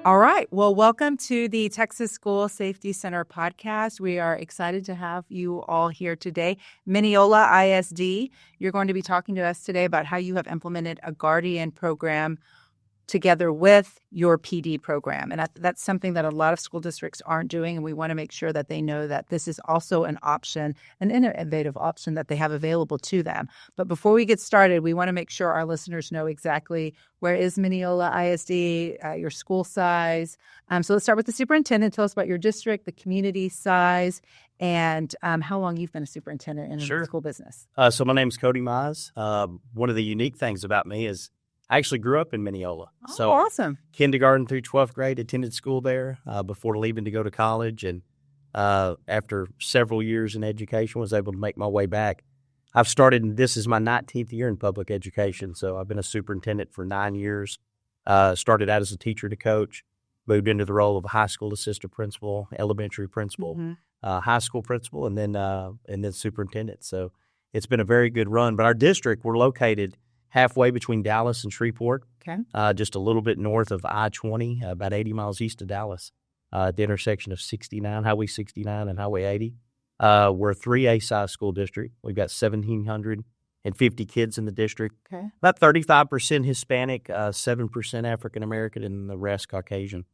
All right. Well, welcome to the Texas School Safety Center podcast. We are excited to have you all here today. Mineola ISD, you're going to be talking to us today about how you have implemented a Guardian program together with your PD program. And that's something that a lot of school districts aren't doing, and we want to make sure that they know that this is also an option, an innovative option that they have available to them. But before we get started, we want to make sure our listeners know exactly where is Mineola ISD, your school size. So let's start with the superintendent. Tell us about your district, the community size, and how long you've been a superintendent in the school business. So my name's Cody Mize. One of the unique things about me is I actually grew up in Mineola. Oh, so awesome. Kindergarten through 12th grade, attended school there before leaving to go to college. And after several years in education, was able to make my way back. I've started, this is my 19th year in public education. So I've been a superintendent for 9 years. Started out as a teacher to coach, moved into the role of a high school assistant principal, elementary principal, high school principal, and then superintendent. So it's been a very good run. But our district, we're located halfway between Dallas and Shreveport, just a little bit north of I-20, about 80 miles east of Dallas, at the intersection of Highway 69 and Highway 80. We're a 3A size school district. We've got 1,750 kids in the district, about 35% Hispanic, 7% African-American, and the rest Caucasian.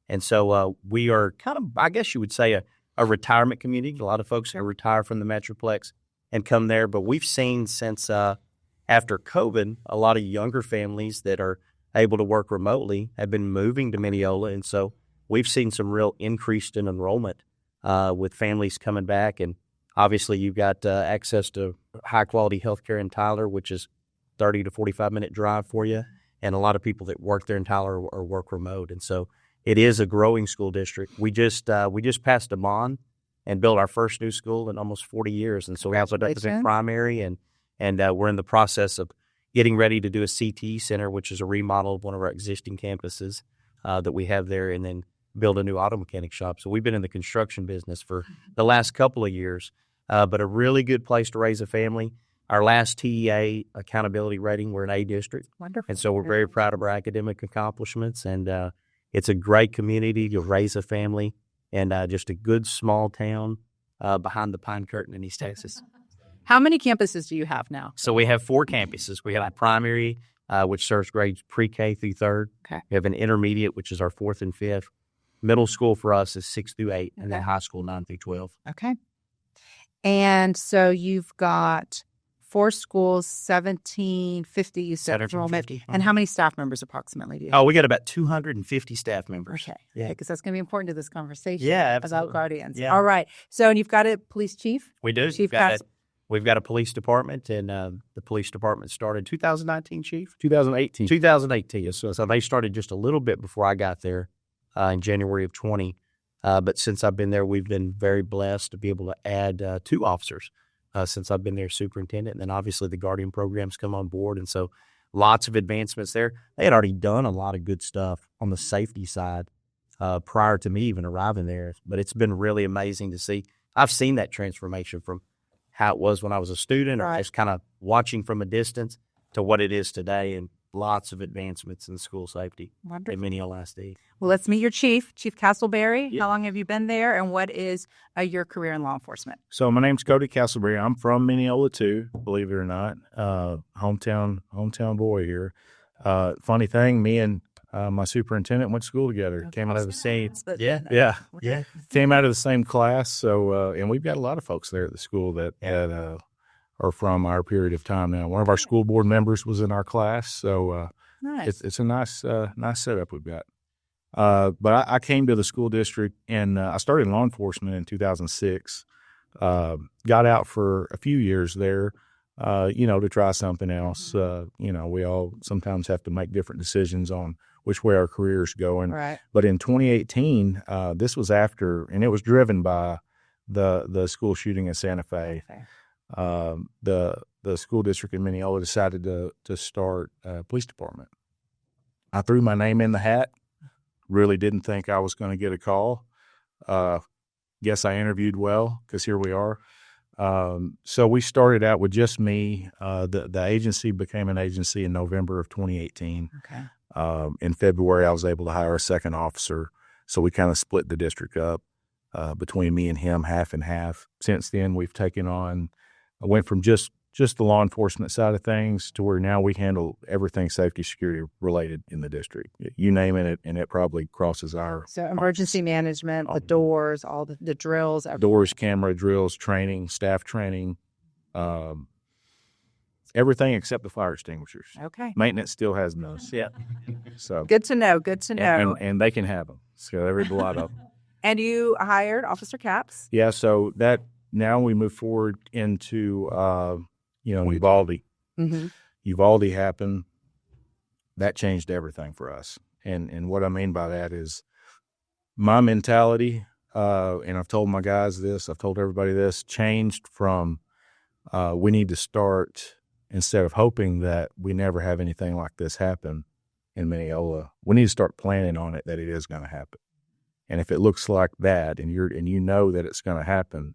And so we are kind of, I guess you would say, a retirement community. A lot of folks retire from the Metroplex and come there, but we've seen since after COVID, a lot of younger families that are able to work remotely have been moving to Mineola. And so we've seen some real increase in enrollment with families coming back. And obviously you've got access to high-quality health care in Tyler, which is 30 to 45-minute drive for you. And a lot of people that work there in Tyler or work remote. And so it is a growing school district. We just passed a bond and built our first new school in almost 40 years. And so we also done the primary, and we're in the process of getting ready to do a CTE center, which is a remodel of one of our existing campuses that we have there, and then build a new auto mechanic shop. So we've been in the construction business for the last couple of years, but a really good place to raise a family. Our last TEA accountability rating, we're an A district. Wonderful. And so we're very proud of our academic accomplishments, and it's a great community to raise a family, and just a good small town behind the Pine Curtain in East Texas. How many campuses do you have now? So we have 4 campuses. We have a primary, which serves grades pre-K through 3rd. Okay. We have an intermediate, which is our 4th and 5th. Middle school for us is 6th through 8, and then high school 9 through 12. Okay. And so you've got 4 schools, 1,750, you said enrollment. And how many staff members approximately do you have? Oh, we got about 250 staff members. Okay. Yeah. Because that's going to be important to this conversation. Yeah, about guardians. Yeah. All right. So, and you've got a police chief? We do. We've got a police department, and the police department started 2019, Chief? 2018. 2018. So they started just a little bit before I got there in January of 20. But since I've been there, we've been very blessed to be able to add 2 officers since I've been there, superintendent. And then obviously the Guardian programs come on board. And so lots of advancements there. They had already done a lot of good stuff on the safety side prior to me even arriving there. But it's been really amazing to see. I've seen that transformation from how it was when I was a student, or just kind of watching from a distance, to what it is today, and lots of advancements in school safety at Mineola ISD. Well, let's meet your chief, Chief Castleberry. Yep. How long have you been there, and what is your career in law enforcement? So my name's Cody Castleberry. I'm from Mineola too, believe it or not. Hometown boy here. Funny thing, me and my superintendent went to school together. Came out of the same, came out of the same class. So, and we've got a lot of folks there at the school that are from our period of time now. One of our school board members was in our class, so it's a nice setup we've got. But I came to the school district, and I started in law enforcement in 2006. Got out for a few years there, to try something else. We all sometimes have to make different decisions on which way our career's going. Right. But in 2018, this was after, and it was driven by the school shooting in Santa Fe. The school district in Mineola decided to start a police department. I threw my name in the hat. Really didn't think I was going to get a call. Guess I interviewed well, because here we are. So we started out with just me. The agency became an agency in November of 2018. Okay. In February, I was able to hire a second officer. So we kind of split the district up between me and him, half and half. Since then, we've taken on, I went from just the law enforcement side of things to where now we handle everything safety, security related in the district. You name it, and it probably crosses our. So emergency management, the doors, all the drills. Everything. Doors, camera, drills, training, staff training, everything except the fire extinguishers. Okay. Maintenance still has those. Yeah. So Good to know. Good to know. And they can have them. So there's a lot of them. And you hired Officer Capps. Yeah. So that now we move forward into, Uvalde. Mm-hmm. Uvalde happened. That changed everything for us. And what I mean by that is my mentality, and I've told my guys this, I've told everybody this, changed from we need to start, instead of hoping that we never have anything like this happen in Mineola, we need to start planning on it that it is going to happen. And if it looks like that, and you know that it's going to happen,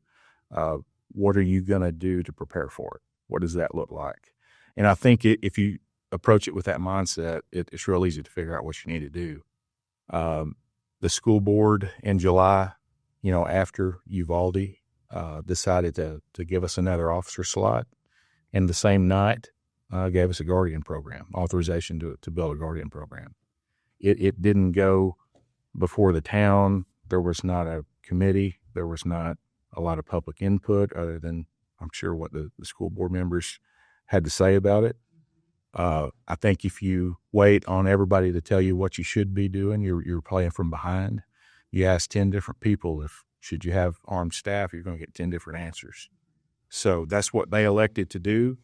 what are you going to do to prepare for it? What does that look like? And I think if you approach it with that mindset, it's real easy to figure out what you need to do. The school board in July, after Uvalde, decided to give us another officer slot, and the same night gave us a guardian program, authorization to build a guardian program. It didn't go before the town. There was not a committee. There was not a lot of public input other than, I'm sure, what the school board members had to say about it. I think if you wait on everybody to tell you what you should be doing, you're playing from behind. You ask 10 different people should you have armed staff, you're going to get 10 different answers. So that's what they elected to do.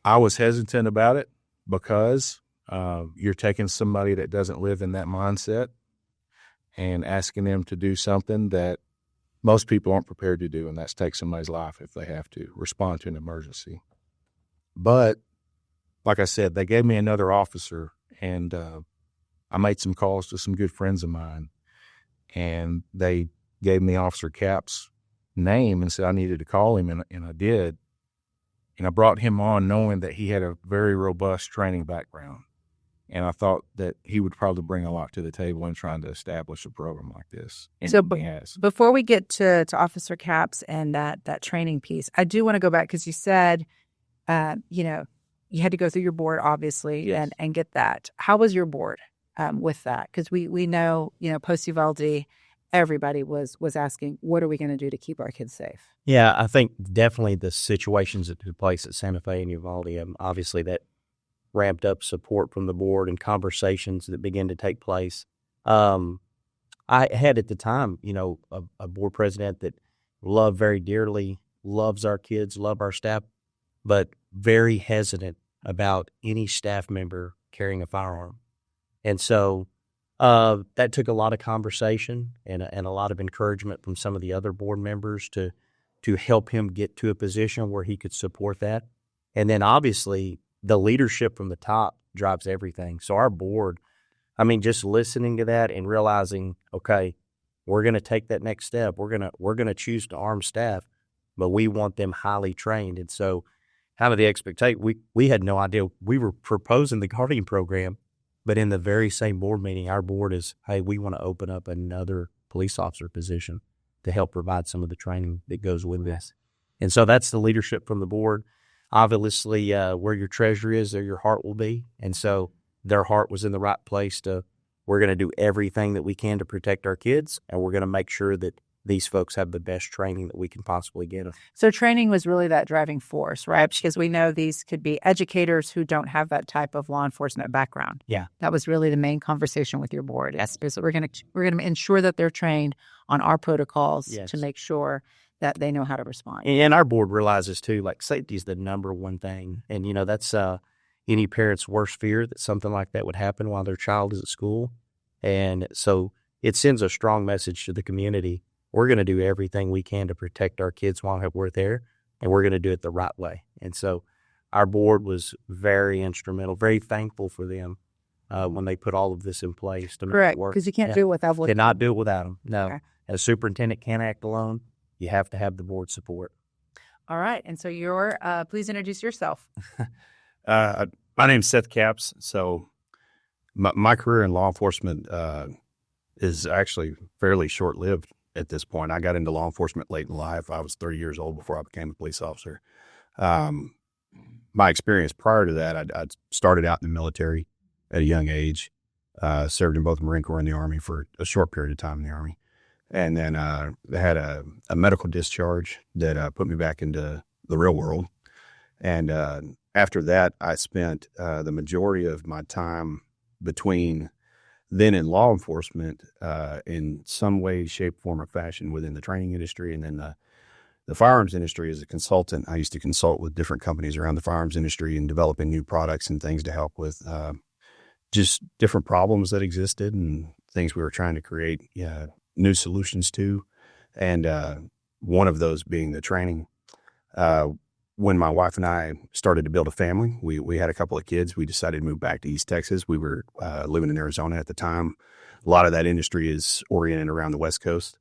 I was hesitant about it because you're taking somebody that doesn't live in that mindset and asking them to do something that most people aren't prepared to do, and that's take somebody's life if they have to respond to an emergency. But like I said, they gave me another officer, and I made some calls to some good friends of mine, and they gave me Officer Capps' name and said I needed to call him, and I did. And I brought him on knowing that he had a very robust training background. And I thought that he would probably bring a lot to the table in trying to establish a program like this. And so he has. Before we get to Officer Capps and that training piece, I do want to go back because you said, you had to go through your board, obviously, Yes. and get that. How was your board with that? Because we know, post-Uvalde, everybody was asking, what are we going to do to keep our kids safe? Yeah, I think definitely the situations that took place at Santa Fe and Uvalde, obviously that ramped up support from the board and conversations that began to take place. I had at the time, a board president that loved very dearly, loves our kids, love our staff, but very hesitant about any staff member carrying a firearm. And so that took a lot of conversation and a lot of encouragement from some of the other board members to help him get to a position where he could support that. And then obviously the leadership from the top drives everything. So our board, just listening to that and realizing, okay, we're going to take that next step. We're going to choose to arm staff, but we want them highly trained. And so kind of the expectation, we had no idea. We were proposing the guardian program, but in the very same board meeting, our board is, hey, we want to open up another police officer position to help provide some of the training that goes with this. And so that's the leadership from the board. Obviously, where your treasure is, there your heart will be. And so their heart was in the right place we're going to do everything that we can to protect our kids, and we're going to make sure that these folks have the best training that we can possibly get them. So training was really that driving force, right? Because we know these could be educators who don't have that type of law enforcement background. Yeah. That was really the main conversation with your board. Yes. We're going to ensure that they're trained on our protocols to make sure that they know how to respond. And our board realizes too, like safety is the number one thing. And, that's any parent's worst fear that something like that would happen while their child is at school. And so it sends a strong message to the community. We're going to do everything we can to protect our kids while we're there, and we're going to do it the right way. And so our board was very instrumental, very thankful for them when they put all of this in place to make Correct, it work. because you can't do it without looking. Cannot do it without them. No. Okay. A superintendent can't act alone. You have to have the board support. All right. And so please introduce yourself. My name's Seth Capps. So My career in law enforcement is actually fairly short-lived at this point. I got into law enforcement late in life. I was 30 years old before I became a police officer. My experience prior to that, I started out in the military at a young age, served in both the Marine Corps and the Army for a short period of time in the Army. And then I had a medical discharge that put me back into the real world. And after that, I spent the majority of my time between then in law enforcement in some way, shape, form, or fashion within the training industry, and then the firearms industry as a consultant. I used to consult with different companies around the firearms industry and developing new products and things to help with just different problems that existed and things we were trying to create new solutions to. And one of those being the training. When my wife and I started to build a family, we had a couple of kids. We decided to move back to East Texas. We were living in Arizona at the time. A lot of that industry is oriented around the West Coast.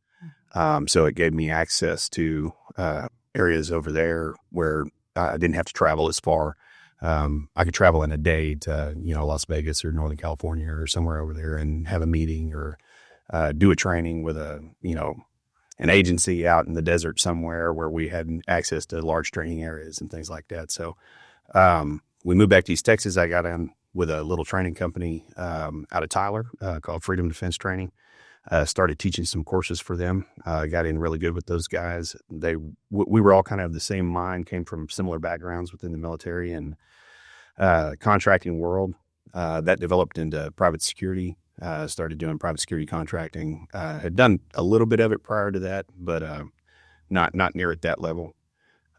So it gave me access to areas over there where I didn't have to travel as far. I could travel in a day to, Las Vegas or Northern California or somewhere over there and have a meeting or do a training with an agency out in the desert somewhere where we had access to large training areas and things like that. So we moved back to East Texas. I got in with a little training company out of Tyler called Freedom Defense Training. Started teaching some courses for them. Got in really good with those guys. We were all kind of the same mind, came from similar backgrounds within the military and contracting world. That developed into private security. Started doing private security contracting. Had done a little bit of it prior to that, but not near at that level.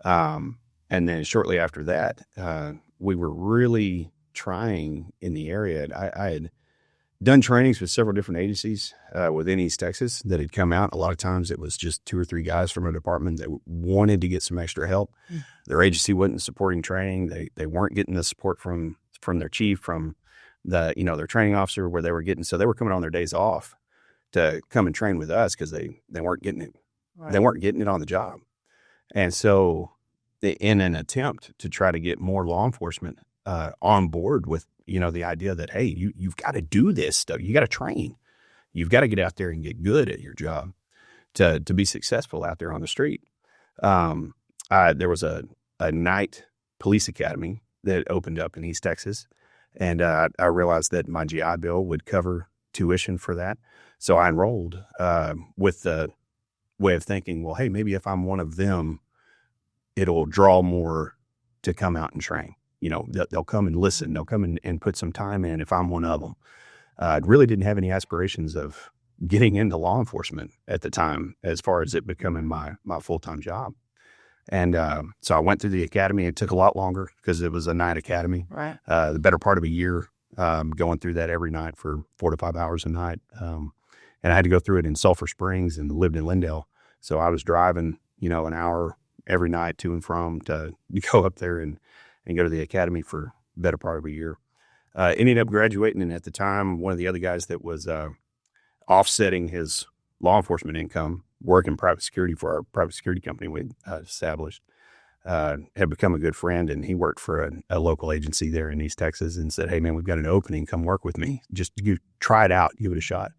And then shortly after that, we were really trying in the area. I had done trainings with several different agencies within East Texas that had come out. A lot of times it was just 2 or 3 guys from a department that wanted to get some extra help. Their agency wasn't supporting training. They weren't getting the support from their chief, from their training officer where they were getting. So they were coming on their days off to come and train with us because they weren't getting it. Right. They weren't getting it on the job. And so in an attempt to try to get more law enforcement on board with, the idea that, hey, you've got to do this stuff. You got to train. You've got to get out there and get good at your job to be successful out there on the street. There was a night police academy that opened up in East Texas. And I realized that my GI Bill would cover tuition for that. So I enrolled with the way of thinking, well, hey, maybe if I'm one of them, it'll draw more to come out and train. They'll come and listen. They'll come and put some time in if I'm one of them. I really didn't have any aspirations of getting into law enforcement at the time as far as it becoming my full-time job. And so I went through the academy. It took a lot longer because it was a night academy. Right. The better part of a year going through that every night for 4 to 5 hours a night. And I had to go through it in Sulphur Springs and lived in Lindale. So I was driving, an hour every night to and from to go up there and go to the academy for the better part of a year. Ended up graduating, and at the time, one of the other guys that was offsetting his law enforcement income, working private security for our private security company we established, had become a good friend, and he worked for a local agency there in East Texas and said, hey, man, we've got an opening. Come work with me. Just you try it out. Give it a shot.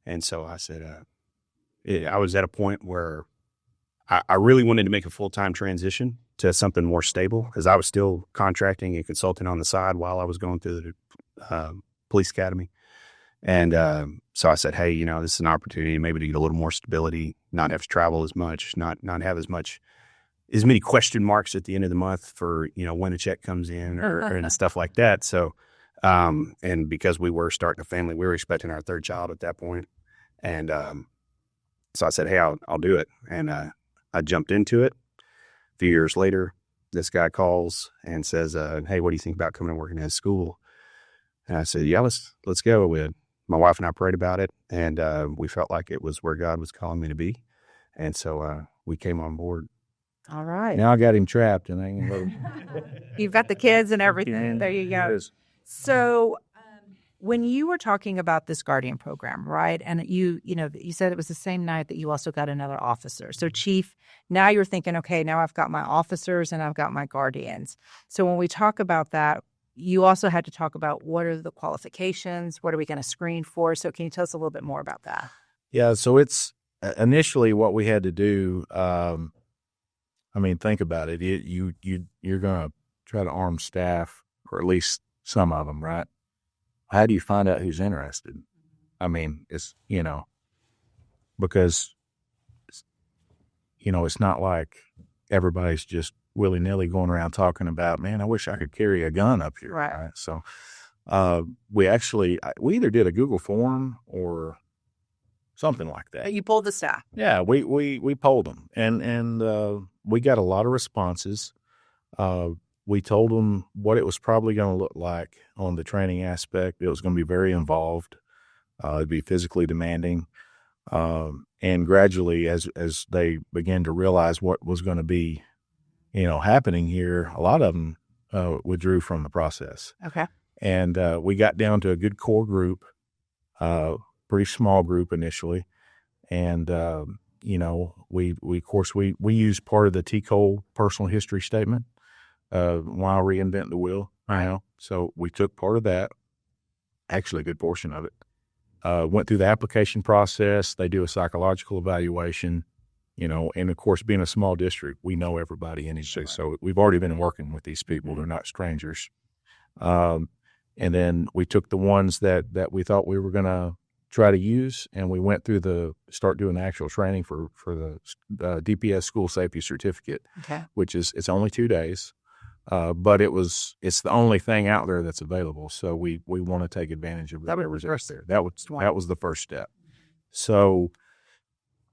And so I said, I was at a point where I really wanted to make a full-time transition to something more stable because I was still contracting and consulting on the side while I was going through the police academy. And so I said, hey, this is an opportunity maybe to get a little more stability, not have to travel as much, not have as many question marks at the end of the month for, when a check comes in or and stuff like that. So, and because we were starting a family, we were expecting our 3rd child at that point. And so I said, hey, I'll do it. And I jumped into it. A few years later, this guy calls and says, hey, what do you think about coming and working at school? And I said, yeah, let's go. My wife and I prayed about it, and we felt like it was where God was calling me to be. And so we came on board. All right. Now I got him trapped, and I ain't gonna You've got the kids and everything. There you go. So when you were talking about this Guardian program, right, and you said it was the same night that you also got another officer. So Chief, now you're thinking, okay, now I've got my officers and I've got my Guardians. So when we talk about that, you also had to talk about what are the qualifications, what are we going to screen for? So can you tell us a little bit more about that? Yeah, so it's initially what we had to do. Think about it. You're going to try to arm staff, or at least some of them, right? How do you find out who's interested? It's because it's not like everybody's just willy nilly going around talking about, man, I wish I could carry a gun up here. Right. So we either did a Google form or something like that. You pulled the staff. Yeah, we polled them, and we got a lot of responses. We told them what it was probably going to look like on the training aspect. It was going to be very involved. It'd be physically demanding. And gradually, as they began to realize what was going to be, happening here, a lot of them withdrew from the process. Okay. And we got down to a good core group, pretty small group initially, and we used part of the T. Cole personal history statement, while reinventing the wheel. So we took part of that, actually a good portion of it. Went through the application process. They do a psychological evaluation, and of course, being a small district, we know everybody in each city. So we've already been working with these people. They're not strangers. And then we took the ones that we thought we were going to try to use, and we went through start doing the actual training for the DPS school safety certificate, which it's only 2 days. But it's the only thing out there that's available. So we want to take advantage of whatever's there. That was the first step. So,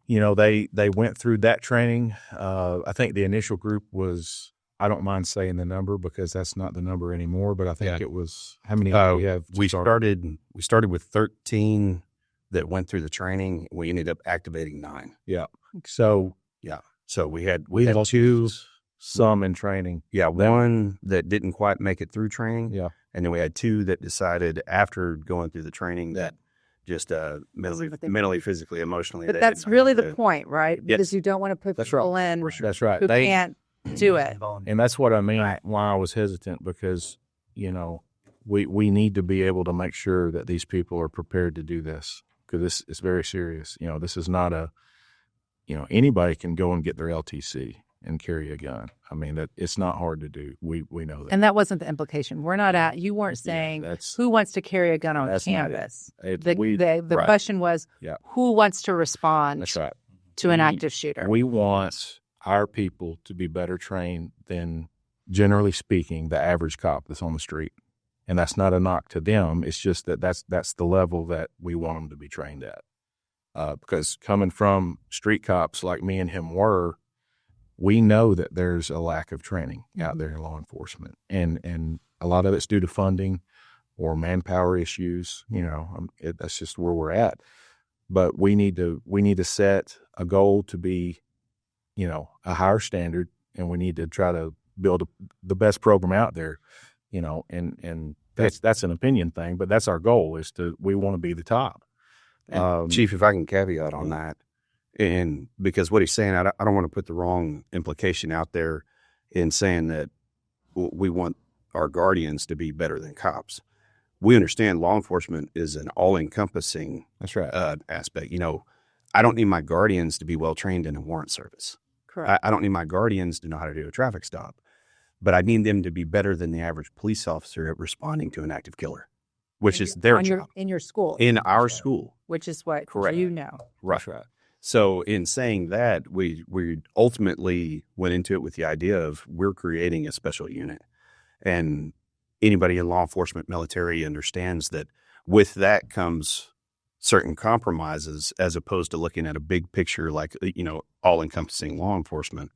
they went through that training. I think the initial group was, I don't mind saying the number because that's not the number anymore, but I think it was, how many we have? We started with 13 that went through the training. We ended up activating 9. Yeah. So we had two. Some in training. Yeah, one that didn't quite make it through training. Yeah. And then we had 2 that decided after going through the training that just mentally, physically, emotionally. But that's really the point, right? Because you don't want to put people in That's right. who can't do it. And that's what I mean why I was hesitant, because, we need to be able to make sure that these people are prepared to do this, because this is very serious. This is not anybody can go and get their LTC and carry a gun. That it's not hard to do. We know that. And that wasn't the implication. You weren't saying who wants to carry a gun on campus. The question was who wants to respond to an active shooter. We want our people to be better trained than, generally speaking, the average cop that's on the street. And that's not a knock to them. It's just that's the level that we want them to be trained at. Because coming from street cops like me and him were, we know that there's a lack of training out there in law enforcement, and a lot of it's due to funding or manpower issues. That's just where we're at. But we need to set a goal to be, a higher standard, and we need to try to build the best program out there. And that's an opinion thing, but that's our goal. We want to be the top. Chief, if I can caveat on that. And because what he's saying, I don't want to put the wrong implication out there in saying that we want our guardians to be better than cops. We understand law enforcement is an all-encompassing aspect. I don't need my guardians to be well-trained in a warrant service. Correct. I don't need my guardians to know how to do a traffic stop. But I need them to be better than the average police officer at responding to an active killer, which is their job. In your school. In our school. Which is what Correct. you know. Right. So in saying that, we ultimately went into it with the idea of we're creating a special unit. And anybody in law enforcement, military understands that with that comes certain compromises, as opposed to looking at a big picture like, all-encompassing law enforcement.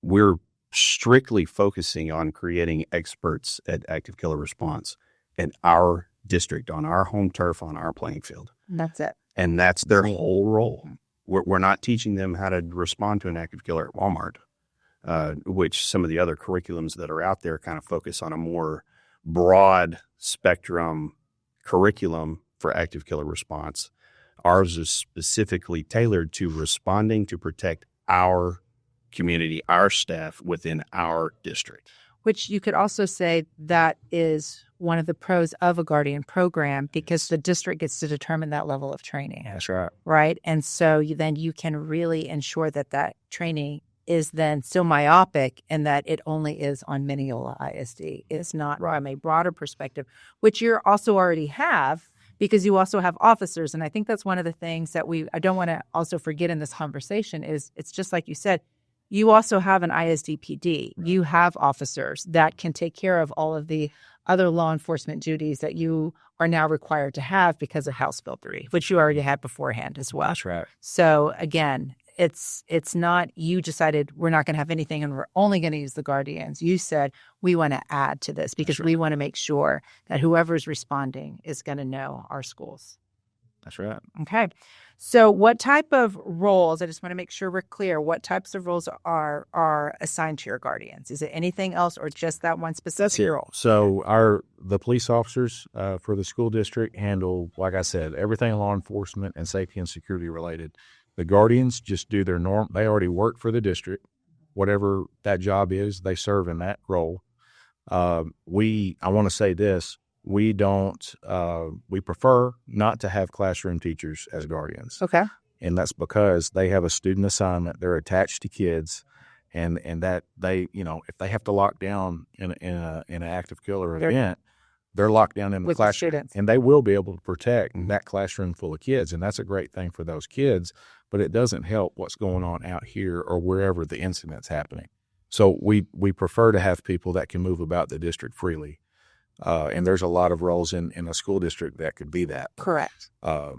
We're strictly focusing on creating experts at active killer response in our district, on our home turf, on our playing field. That's it. And that's their whole role. We're not teaching them how to respond to an active killer at Walmart, which some of the other curriculums that are out there kind of focus on a more broad spectrum curriculum for active killer response. Ours is specifically tailored to responding to protect our community, our staff within our district. Which you could also say that is one of the pros of a guardian program because the district gets to determine that level of training. That's right. Right. And so then you can really ensure that that training is then still myopic and that it only is on Mineola ISD. It's not from a broader perspective, which you also already have because you also have officers. And I think that's one of the things that I don't want to also forget in this conversation is it's just like you said, you also have an ISD PD. You have officers that can take care of all of the other law enforcement duties that you are now required to have because of House Bill 3, which you already had beforehand as well. That's right. So again, it's not you decided we're not going to have anything and we're only going to use the guardians. You said we want to add to this because we want to make sure that whoever's responding is going to know our schools. That's right. Okay. So what type of roles, I just want to make sure we're clear, what types of roles are assigned to your guardians? Is it anything else or just that one specific role? So the police officers for the school district handle, like I said, everything law enforcement and safety and security related. The guardians just do their norm. They already work for the district. Whatever that job is, they serve in that role. I want to say this. We prefer not to have classroom teachers as guardians. Okay. And that's because they have a student assignment. They're attached to kids and that they, if they have to lock down in an active killer event, they're locked down in the classroom and they will be able to protect that classroom full of kids. And that's a great thing for those kids, but it doesn't help what's going on out here or wherever the incident's happening. So we prefer to have people that can move about the district freely. And there's a lot of roles in a school district that could be that. Correct.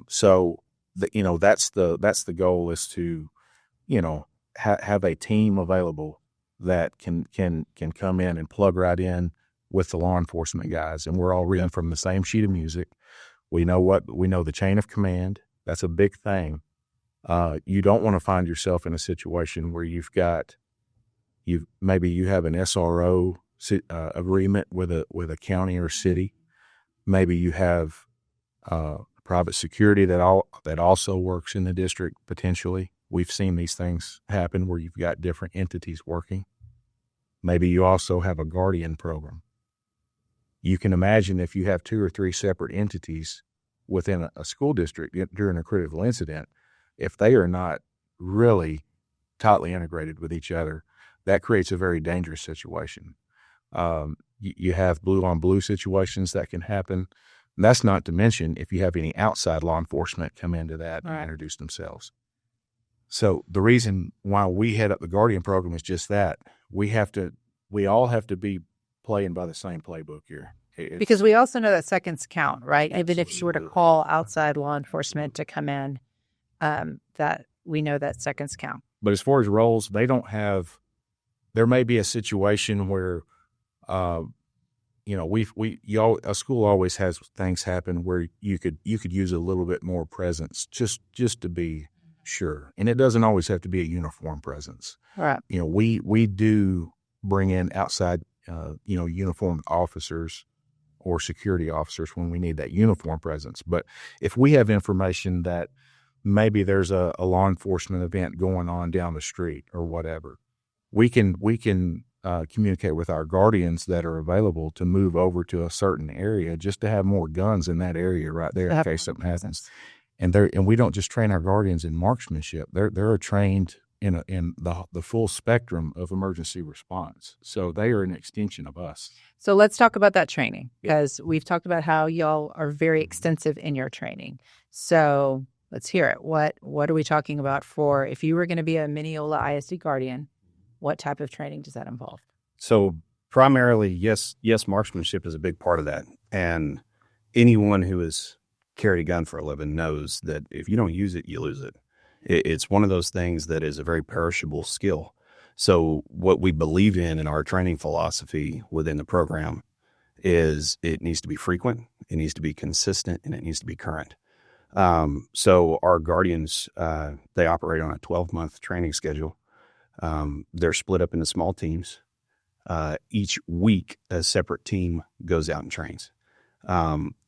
So that's the goal is to, have a team available that can come in and plug right in with the law enforcement guys. And we're all reading from the same sheet of music. We know the chain of command. That's a big thing. You don't want to find yourself in a situation where you have an SRO agreement with a county or city. Maybe you have private security that also works in the district potentially. We've seen these things happen where you've got different entities working. Maybe you also have a guardian program. You can imagine if you have 2 or 3 separate entities within a school district during a critical incident, if they are not really tightly integrated with each other, that creates a very dangerous situation. You have blue on blue situations that can happen. And that's not to mention if you have any outside law enforcement come into that and introduce themselves. So the reason why we head up the Guardian program is just that. We all have to be playing by the same playbook here. Because we also know that seconds count, right? Even if you were to call outside law enforcement to come in, that we know that seconds count. But as far as roles, they don't have. There may be a situation where, a school always has things happen where you could use a little bit more presence just to be sure, and it doesn't always have to be a uniform presence. Right. We do bring in outside, uniformed officers or security officers when we need that uniform presence. But if we have information that maybe there's a law enforcement event going on down the street or whatever, we can communicate with our guardians that are available to move over to a certain area just to have more guns in that area right there in case something happens. And we don't just train our guardians in marksmanship. They're trained in the full spectrum of emergency response. So they are an extension of us. So let's talk about that training because we've talked about how y'all are very extensive in your training. So let's hear it. What are we talking about for if you were going to be a Mineola ISD guardian? What type of training does that involve? So primarily, yes, marksmanship is a big part of that. And anyone who has carried a gun for a living knows that if you don't use it, you lose it. It's one of those things that is a very perishable skill. So what we believe in our training philosophy within the program is it needs to be frequent, it needs to be consistent, and it needs to be current. So our guardians, they operate on a 12-month training schedule. They're split up into small teams. Each week, a separate team goes out and trains.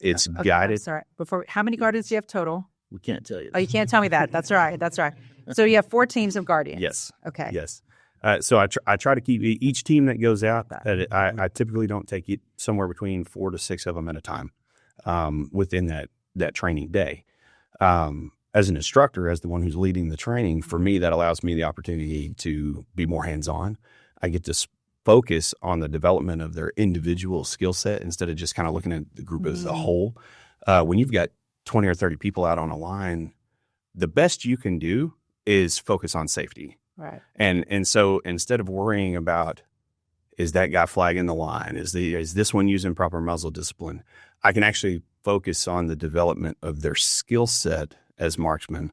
It's guided. Sorry. How many guardians do you have total? We can't tell you. Oh, you can't tell me that. That's right. So you have 4 teams of guardians. Yes. Okay. Yes. So I try to keep each team that goes out. I typically don't take it somewhere between 4 to 6 of them at a time within that training day. As an instructor, as the one who's leading the training, for me, that allows me the opportunity to be more hands-on. I get to focus on the development of their individual skill set instead of just kind of looking at the group as a whole. When you've got 20 or 30 people out on a line, the best you can do is focus on safety. Right. And so instead of worrying about, is that guy flagging the line? Is this one using proper muzzle discipline? I can actually focus on the development of their skill set as marksmen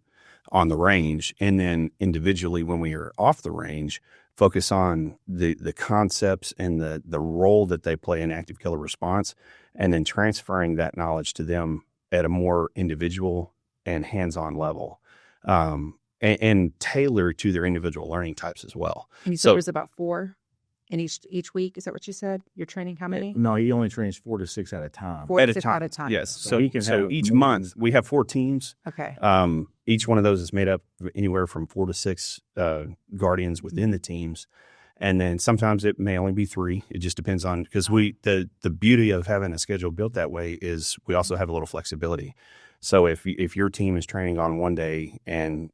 on the range. And then individually, when we are off the range, focus on the concepts and the role that they play in active killer response, and then transferring that knowledge to them at a more individual and hands-on level. And tailor to their individual learning types as well. And you said there was about 4 in each week. Is that what you said? You're training how many? No, he only trains 4 to 6 at a time. 4 to 6 at a time. Yes. So he can have each more month we have 4 teams. Okay. Each one of those is made up of anywhere from 4 to 6 guardians within the teams. And then sometimes it may only be 3. It just depends on, because the beauty of having a schedule built that way is we also have a little flexibility. So if your team is training on one day and,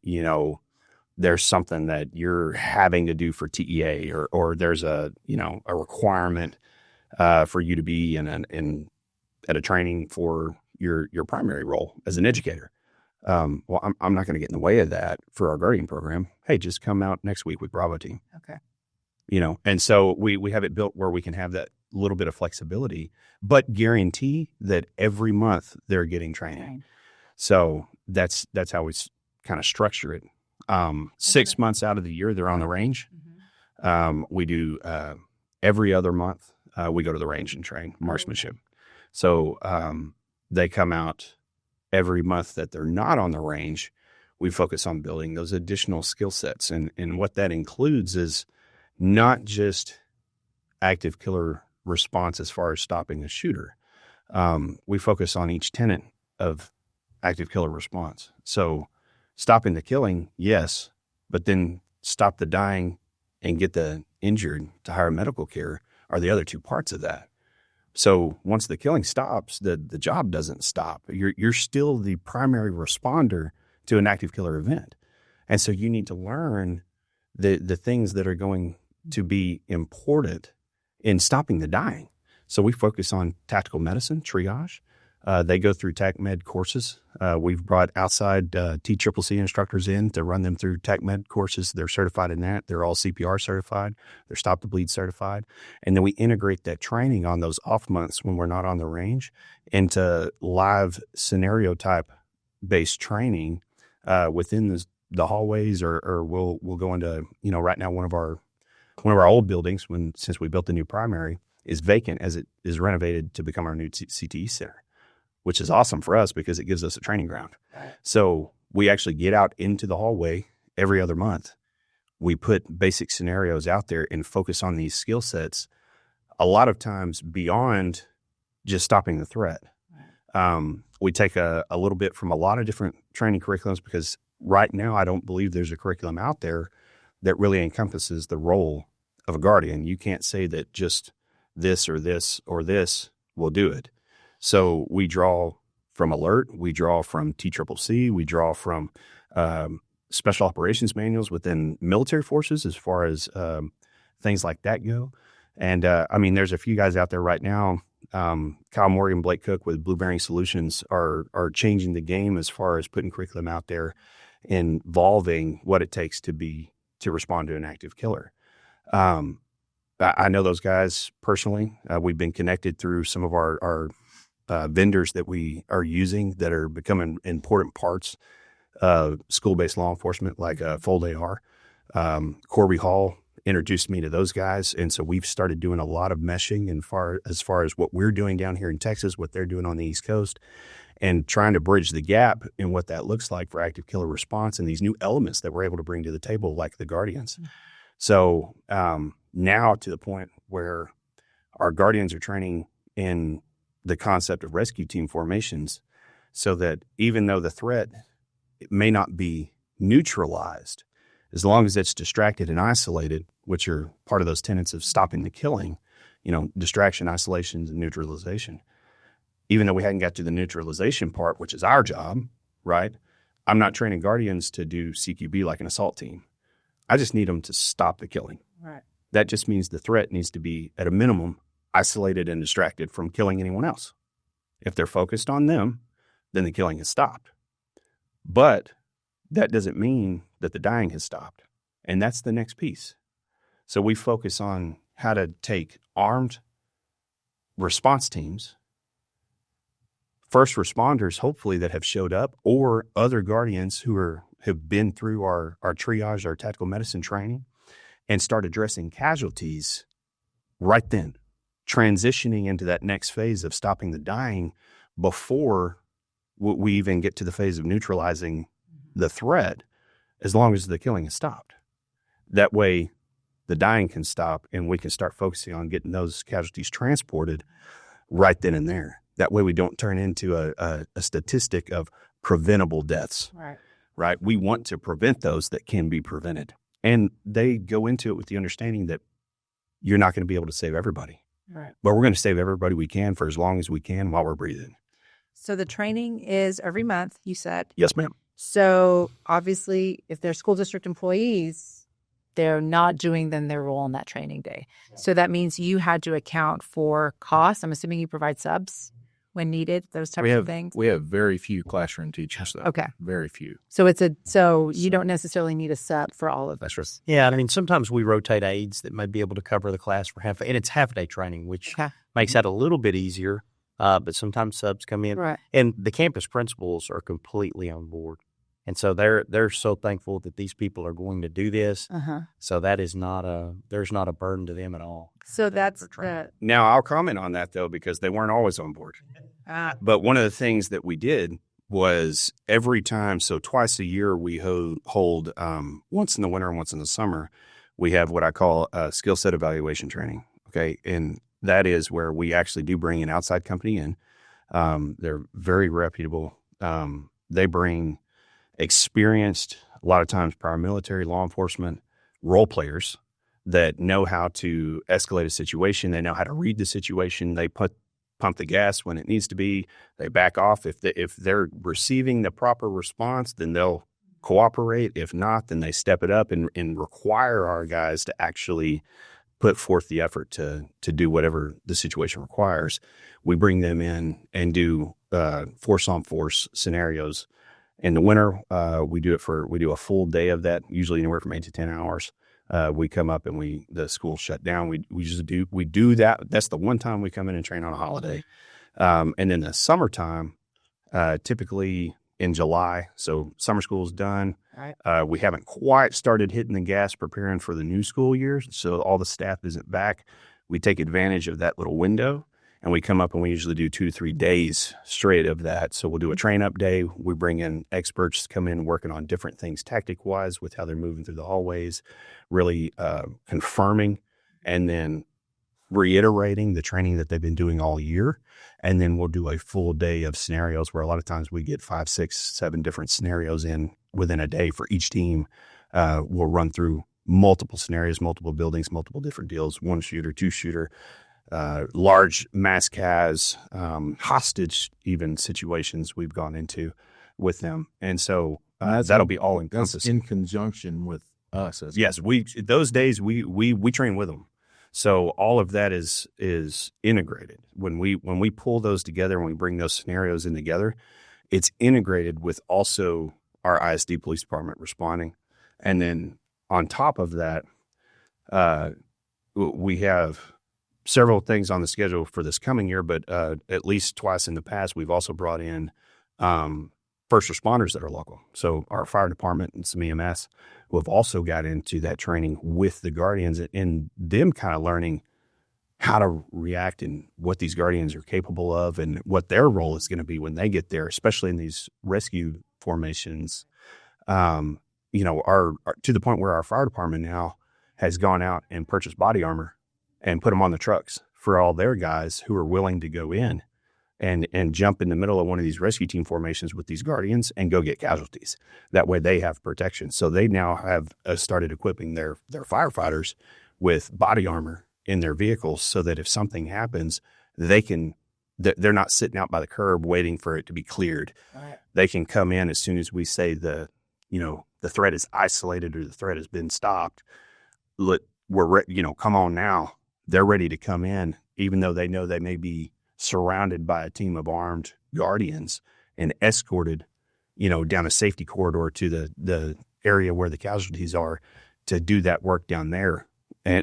there's something that you're having to do for TEA or there's a requirement for you to be at a training for your primary role as an educator. I'm not going to get in the way of that for our guardian program. Hey, just come out next week with Bravo team. Okay. And so we have it built where we can have that little bit of flexibility, but guarantee that every month they're getting training. Okay. So that's how we kind of structure it. 6 months out of the year, they're on the range. Mm-hmm. We do every other month. We go to the range and train marksmanship. So they come out every month that they're not on the range. We focus on building those additional skill sets. And what that includes is not just active killer response as far as stopping the shooter. We focus on each tenet of active killer response. So stopping the killing, yes, but then stop the dying and get the injured to higher medical care are the other 2 parts of that. So once the killing stops, the job doesn't stop. You're still the primary responder to an active killer event. And so you need to learn the things that are going to be important in stopping the dying. So we focus on tactical medicine, triage. They go through TAC-Med courses. We've brought outside TCCC instructors in to run them through TAC-Med courses. They're certified in that. They're all CPR certified. They're Stop the Bleed certified. And then we integrate that training on those off months when we're not on the range into live scenario type based training within the hallways, or we'll go into, right now one of our old buildings, since we built the new primary, is vacant as it is renovated to become our new CTE center, which is awesome for us because it gives us a training ground. Right. So we actually get out into the hallway every other month. We put basic scenarios out there and focus on these skill sets, a lot of times beyond just stopping the threat. Right. We take a little bit from a lot of different training curriculums, because right now I don't believe there's a curriculum out there that really encompasses the role of a guardian. You can't say that just this or this or this will do it. So we draw from alert, we draw from TCCC, we draw from special operations manuals within military forces as far as things like that go. And there's a few guys out there right now. Kyle Morgan, Blake Cook with Blue Bearing Solutions are changing the game as far as putting curriculum out there, involving what it takes to respond to an active killer. I know those guys personally. We've been connected through some of our vendors that we are using that are becoming important parts of school-based law enforcement, like Fold AR. Corby Hall introduced me to those guys, and so we've started doing a lot of meshing as far as what we're doing down here in Texas, what they're doing on the East Coast, and trying to bridge the gap in what that looks like for active killer response and these new elements that we're able to bring to the table, like the Guardians. Mm-hmm. So now to the point where our Guardians are training in the concept of rescue team formations, so that even though the threat may not be neutralized, as long as it's distracted and isolated, which are part of those tenets of stopping the killing, distraction, isolation, and neutralization. Even though we hadn't got to the neutralization part, which is our job, right? I'm not training guardians to do CQB like an assault team. I just need them to stop the killing. Right. That just means the threat needs to be, at a minimum, isolated and distracted from killing anyone else. If they're focused on them, then the killing has stopped. But that doesn't mean that the dying has stopped. And that's the next piece. So we focus on how to take armed response teams, first responders, hopefully, that have showed up, or other guardians who have been through our triage, our tactical medicine training, and start addressing casualties right then, transitioning into that next phase of stopping the dying before we even get to the phase of neutralizing the threat, as long as the killing is stopped. That way, the dying can stop, and we can start focusing on getting those casualties transported right then and there. That way we don't turn into a statistic of preventable deaths, right? We want to prevent those that can be prevented. And they go into it with the understanding that you're not going to be able to save everybody. Right. But we're going to save everybody we can for as long as we can while we're breathing. So the training is every month, you said. Yes, ma'am. So obviously, if they're school district employees, they're not doing then their role on that training day. So that means you had to account for costs. I'm assuming you provide subs when needed, those types of things. We have very few classroom teachers, though. Okay. Very few. So you don't necessarily need a sub for all of That's right. Yeah, I mean, sometimes we rotate aides that may be able to cover the class for and it's half-a-day training, which makes that a little bit easier, but sometimes subs come in. Right. And the campus principals are completely on board. And so they're so thankful that these people are going to do this. So that is there's not a burden to them at all. So that's Now, I'll comment on that, though, because they weren't always on board. But one of the things that we did was every time, so twice a year, we hold once in the winter and once in the summer, we have what I call a skill set evaluation training. Okay. And that is where we actually do bring an outside company in. They're very reputable. They bring experienced, a lot of times paramilitary, law enforcement, role players that know how to escalate a situation. They know how to read the situation. They pump the gas when it needs to be. They back off. If they're receiving the proper response, then they'll cooperate. If not, then they step it up and require our guys to actually put forth the effort to do whatever the situation requires. We bring them in and do force on force scenarios. In the winter, we do a full day of that, usually anywhere from 8 to 10 hours. We come up and the school shut down. We do that. That's the one time we come in and train on a holiday. And then the summertime, typically in July. So summer school's done. Right. We haven't quite started hitting the gas preparing for the new school year. So all the staff isn't back. We take advantage of that little window. And we come up and we usually do 2 to 3 days straight of that. So we'll do a train up day. We bring in experts to come in working on different things tactic-wise with how they're moving through the hallways, really confirming and then reiterating the training that they've been doing all year. And then we'll do a full day of scenarios where a lot of times we get 5, 6, 7 different scenarios in within a day for each team. We'll run through multiple scenarios, multiple buildings, multiple different deals, 1-shooter, 2-shooter. Large mass cas, hostage even situations we've gone into with them. And so that'll be all encompassing. In conjunction with us. Yes, those days we train with them. So all of that is integrated. When we pull those together and we bring those scenarios in together, it's integrated with also our ISD police department responding. And then on top of that, we have several things on the schedule for this coming year, but at least twice in the past, we've also brought in first responders that are local. So our fire department and some EMS who have also got into that training with the Guardians and them kind of learning how to react and what these Guardians are capable of and what their role is going to be when they get there, especially in these rescue formations. Our to the point where our fire department now has gone out and purchased body armor and put them on the trucks for all their guys who are willing to go in and jump in the middle of one of these rescue team formations with these guardians and go get casualties. That way they have protection. So they now have started equipping their firefighters with body armor in their vehicles so that if something happens, they're not sitting out by the curb waiting for it to be cleared. Right. They can come in as soon as we say the threat is isolated or the threat has been stopped. Come on now. They're ready to come in, even though they know they may be surrounded by a team of armed guardians and escorted, down a safety corridor to the area where the casualties are to do that work down there.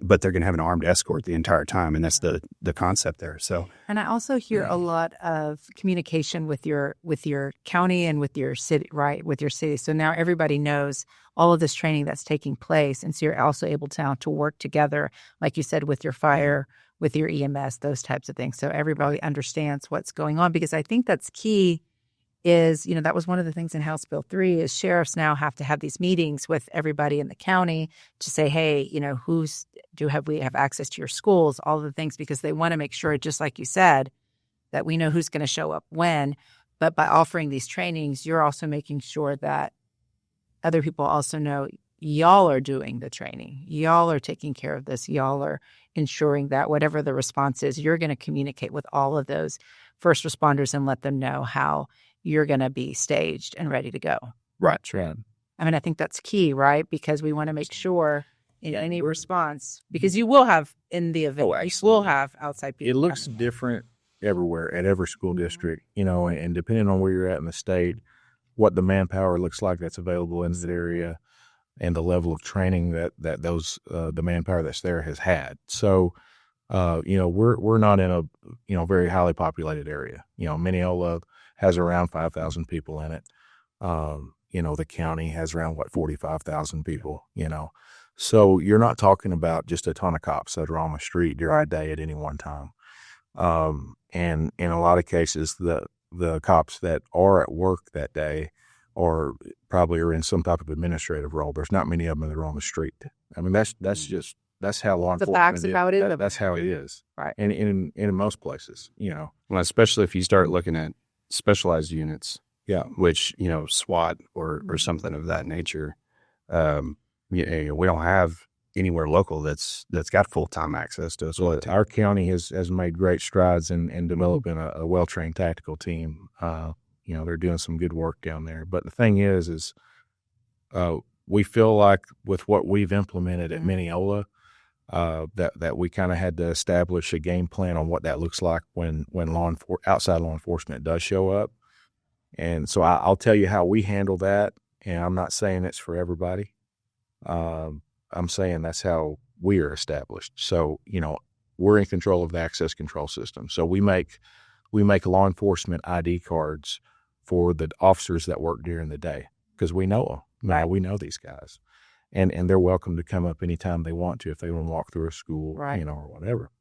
But they're going to have an armed escort the entire time, and that's the concept there. So, and I also hear a lot of communication with your county and with your city, right? With your city. So now everybody knows all of this training that's taking place, and so you're also able to work together, like you said, with your fire, with your EMS, those types of things. So everybody understands what's going on, because I think that's key. Is, that was one of the things in House Bill 3 is sheriffs now have to have these meetings with everybody in the county to say, hey, we have access to your schools, all of the things, because they want to make sure, just like you said, that we know who's going to show up when. But by offering these trainings, you're also making sure that other people also know y'all are doing the training. Y'all are taking care of this. Y'all are ensuring that whatever the response is, you're going to communicate with all of those first responders and let them know how you're going to be staged and ready to go. right. I mean, I think that's key, right? Because we want to make sure any response, because you will have in the event, you will have outside people. It looks different everywhere at every school district, and depending on where you're at in the state, what the manpower looks like that's available in that area and the level of training that those the manpower that's there has had. So, we're not in a, very highly populated area. Mineola has around 5,000 people in it. The county has around 45,000 people, So you're not talking about just a ton of cops that are on the street during a day at any one time. And in a lot of cases, the cops that are at work that day probably are in some type of administrative role. There's not many of them that are on the street. I mean, that's how law enforcement the facts of how it is. That's how it is. Right. And in most places, Well, especially if you start looking at specialized units, which, SWAT or something of that nature. We don't have anywhere local that's got full-time access to us. Well, our county has made great strides in developing a well-trained tactical team. They're doing some good work down there. But the thing is we feel like with what we've implemented at Mineola, that we kind of had to establish a game plan on what that looks like when outside law enforcement does show up. And so I'll tell you how we handle that. And I'm not saying it's for everybody. I'm saying that's how we are established. So, we're in control of the access control system. So we make law enforcement ID cards for the officers that work during the day, because we know them. Right. We know these guys. And they're welcome to come up anytime they want to, if they want to walk through a school, right, or whatever.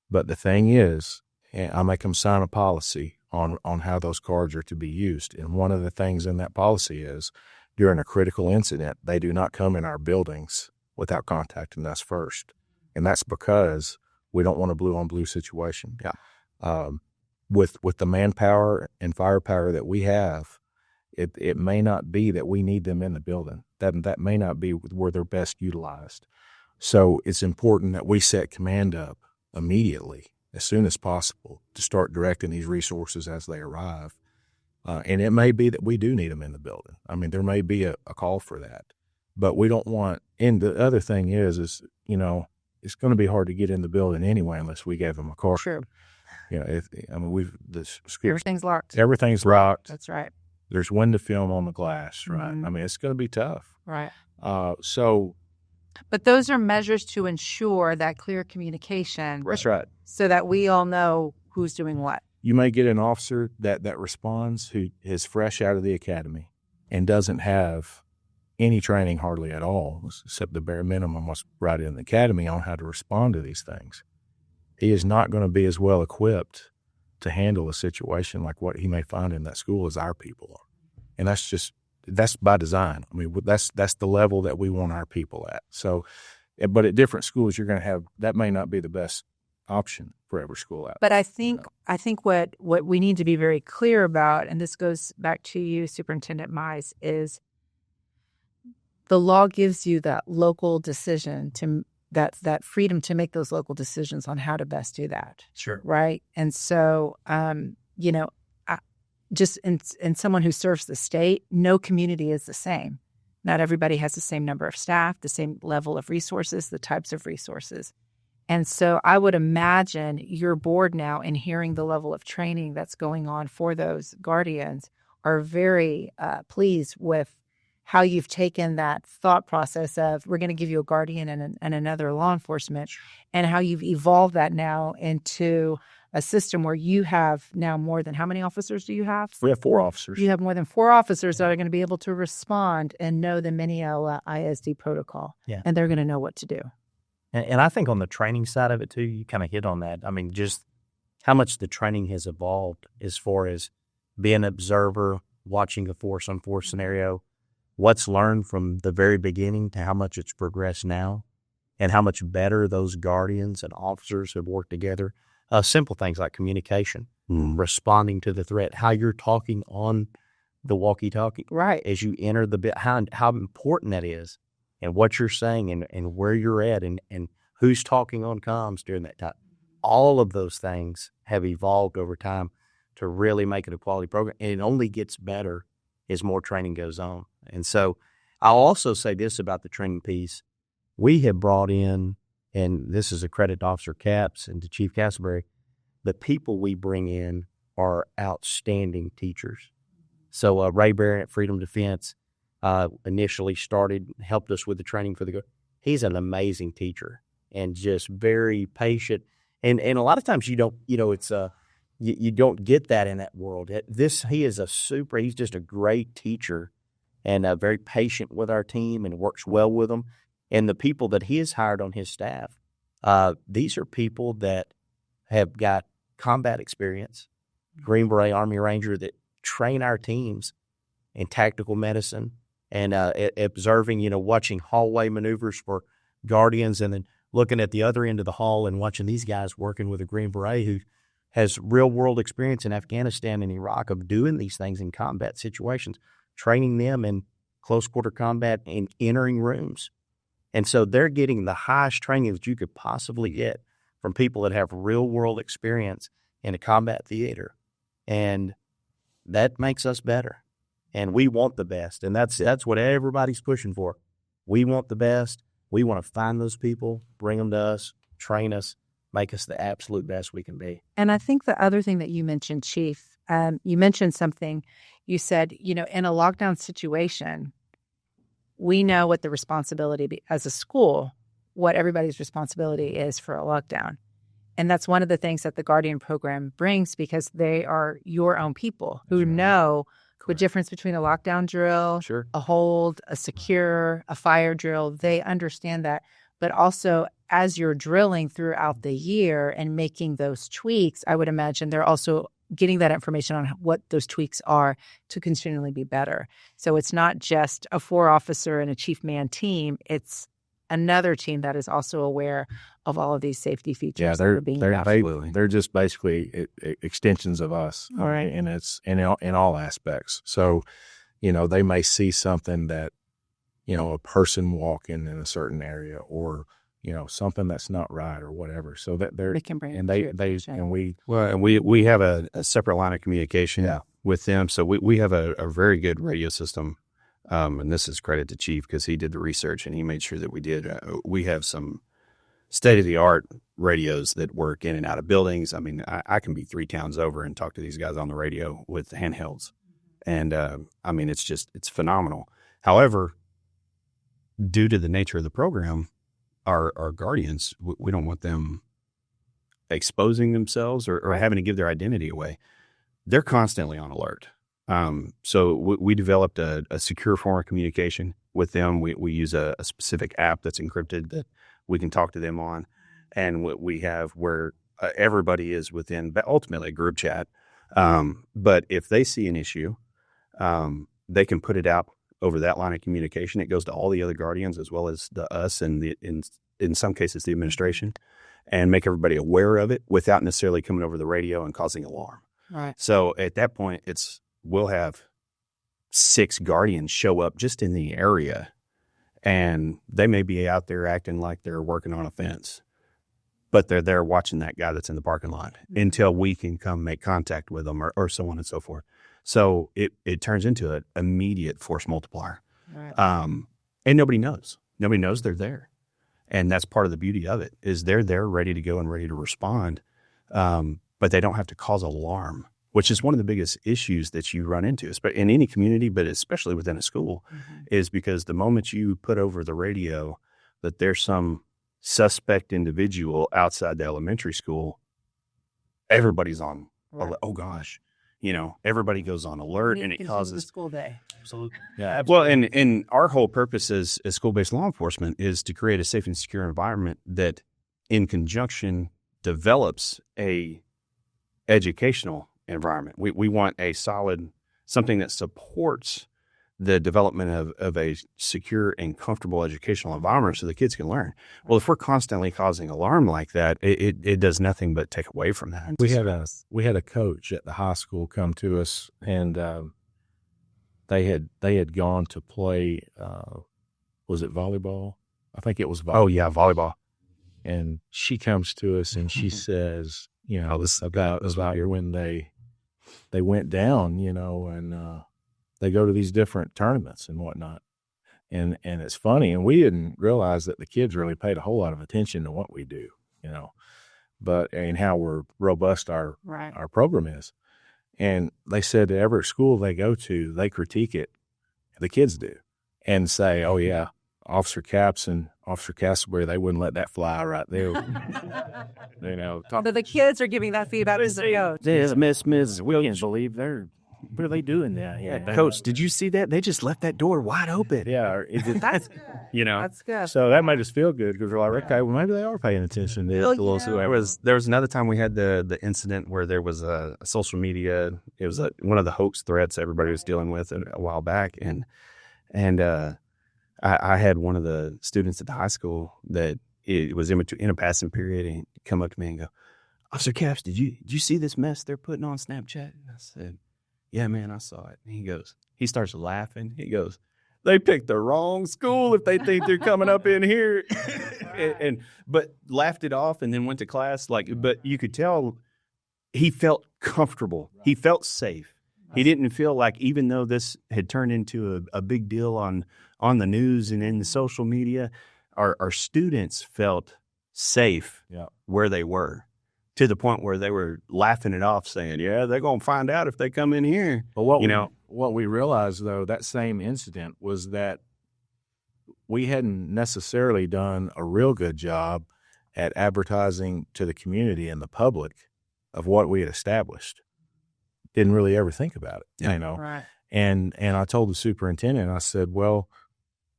But the thing is, I make them sign a policy on how those cards are to be used. And one of the things in that policy is, during a critical incident, they do not come in our buildings without contacting us first. And that's because we don't want a blue-on-blue situation. Yeah. With the manpower and firepower that we have, it may not be that we need them in the building. That may not be where they're best utilized. So it's important that we set command up immediately, as soon as possible, to start directing these resources as they arrive. And it may be that we do need them in the building. I mean, there may be a call for that, but we don't want. And the other thing is it's going to be hard to get in the building anyway unless we gave them a card. True. Everything's locked. Everything's locked. That's right. There's window film on the glass, right? Mm-hmm. I mean, it's going to be tough. Right. But those are measures to ensure that clear communication. That's right. So that we all know who's doing what. You may get an officer that responds who is fresh out of the academy and doesn't have any training hardly at all, except the bare minimum was right in the academy on how to respond to these things. He is not going to be as well equipped to handle a situation like what he may find in that school as our people are. And that's by design. I mean, that's the level that we want our people at. So, but at different schools, you're going to have, that may not be the best option forever school out. But I think what we need to be very clear about, and this goes back to you, Superintendent Mize, is the law gives you that local decision to that freedom to make those local decisions on how to best do that. Sure. Right. And so, just in someone who serves the state, no community is the same. Not everybody has the same number of staff, the same level of resources, the types of resources. And so I would imagine your board now, in hearing the level of training that's going on for those guardians, are very pleased with how you've taken that thought process of we're going to give you a guardian and another law enforcement, and how you've evolved that now into a system where you have now more than, how many officers do you have? We have 4 officers. You have more than 4 officers that are going to be able to respond and know the Mineola ISD protocol. Yeah. And they're going to know what to do. And I think on the training side of it, too, you kind of hit on that. I mean, just how much the training has evolved as far as being an observer, watching a force-on-force scenario, what's learned from the very beginning to how much it's progressed now, and how much better those guardians and officers have worked together. Simple things like communication, responding to the threat, how you're talking on the walkie-talkie. Right. As you enter the bit, how important that is, and what you're saying, and where you're at, and who's talking on comms during that time. All of those things have evolved over time to really make it a quality program. And it only gets better as more training goes on. And so I'll also say this about the training piece. We have brought in, and this is a credit to Officer Capps and to Chief Castleberry, the people we bring in are outstanding teachers. So Ray Barrett at Freedom Defense initially helped us with the training for he's an amazing teacher and just very patient. And a lot of times you don't, it's you don't get that in that world. He's just a great teacher and very patient with our team and works well with them. And the people that he has hired on his staff, these are people that have got combat experience, Green Beret, Army Ranger, that train our teams in tactical medicine and observing, watching hallway maneuvers for guardians, and then looking at the other end of the hall and watching these guys working with a Green Beret who has real-world experience in Afghanistan and Iraq of doing these things in combat situations, training them in close-quarter combat and entering rooms. And so they're getting the highest training that you could possibly get from people that have real-world experience in a combat theater. And that makes us better. And we want the best. And that's what everybody's pushing for. We want the best. We want to find those people, bring them to us, train us, make us the absolute best we can be. And I think the other thing that you mentioned, Chief, you mentioned something. You said, in a lockdown situation, we know what the responsibility as a school, what everybody's responsibility is for a lockdown. And that's one of the things that the Guardian program brings, because they are your own people who know the difference between a lockdown drill, a hold, a secure, a fire drill. They understand that. But also, as you're drilling throughout the year and making those tweaks, I would imagine they're also getting that information on what those tweaks are to continually be better. So it's not just a 4-officer and a chief man team. It's another team that is also aware of all of these safety features. Yeah, they're just basically extensions of us. All right. And it's in all aspects. So, they may see something that, a person walking in a certain area, or something that's not right or whatever. So that they can bring we have a separate line of communication with them. So we have a very good radio system. And this is credit to Chief, because he did the research and he made sure that we did. We have some state-of-the-art radios that work in and out of buildings. I mean, I can be 3 towns over and talk to these guys on the radio with handhelds. And, it's phenomenal. However, due to the nature of the program, our guardians, we don't want them exposing themselves or having to give their identity away. They're constantly on alert. So we developed a secure form of communication with them. We use a specific app that's encrypted that we can talk to them on. And what we have where everybody is within, but ultimately a group chat. But if they see an issue, they can put it out over that line of communication. It goes to all the other guardians as well as to us and in some cases the administration, and make everybody aware of it without necessarily coming over the radio and causing alarm. Right. So at that point, we'll have 6 guardians show up just in the area, and they may be out there acting like they're working on a fence, but they're there watching that guy that's in the parking lot until we can come make contact with them or so on and so forth. So it turns into an immediate force multiplier. Right. And nobody knows. Nobody knows they're there. And that's part of the beauty of it, is they're there ready to go and ready to respond. But they don't have to cause alarm, which is one of the biggest issues that you run into in any community, but especially within a school, is because the moment you put over the radio that there's some suspect individual outside the elementary school, everybody's on, oh gosh, everybody goes on alert, and it causes the school day. Absolutely. Yeah. Absolutely. Well, and our whole purpose as school-based law enforcement is to create a safe and secure environment that in conjunction develops a educational environment. We want a solid, something that supports the development of a secure and comfortable educational environment so the kids can learn. Well, if we're constantly causing alarm like that, it does nothing but take away from that. We had a coach at the high school come to us, and they had gone to play, was it volleyball? I think it was volleyball. Oh yeah, volleyball. And she comes to us and she says, this about when they went down, and they go to these different tournaments and whatnot. And it's funny, and we didn't realize that the kids really paid a whole lot of attention to what we do, and how we're robust our program is. And they said that every school they go to, they critique it, the kids do, and say, oh yeah, Officer Capps and Officer Castleberry, they wouldn't let that fly right there. But the kids are giving that feedback to the coach. Mrs. Williams believe what are they doing there? Yeah, Coach, did you see that? They just left that door wide open. Yeah. That's good. That's good. So that made us feel good because we're like, okay, well, maybe they are paying attention. There was another time we had the incident where there was a social media. It was one of the hoax threats everybody was dealing with a while back, and I had one of the students at the high school that it was in a passing period, and he'd come up to me and go, Officer Capps, did you see this mess they're putting on Snapchat? And I said, yeah, man, I saw it. And he starts laughing. He goes, they picked the wrong school if they think they're coming up in here. But laughed it off and then went to class. But you could tell he felt comfortable. He felt safe. He didn't feel like, even though this had turned into a big deal on the news and in the social media, our students felt safe where they were, to the point where they were laughing it off, saying, yeah, they're going to find out if they come in here. But what we realized, though, that same incident was that we hadn't necessarily done a real good job at advertising to the community and the public of what we had established. Didn't really ever think about it, Right. And I told the superintendent, I said, well,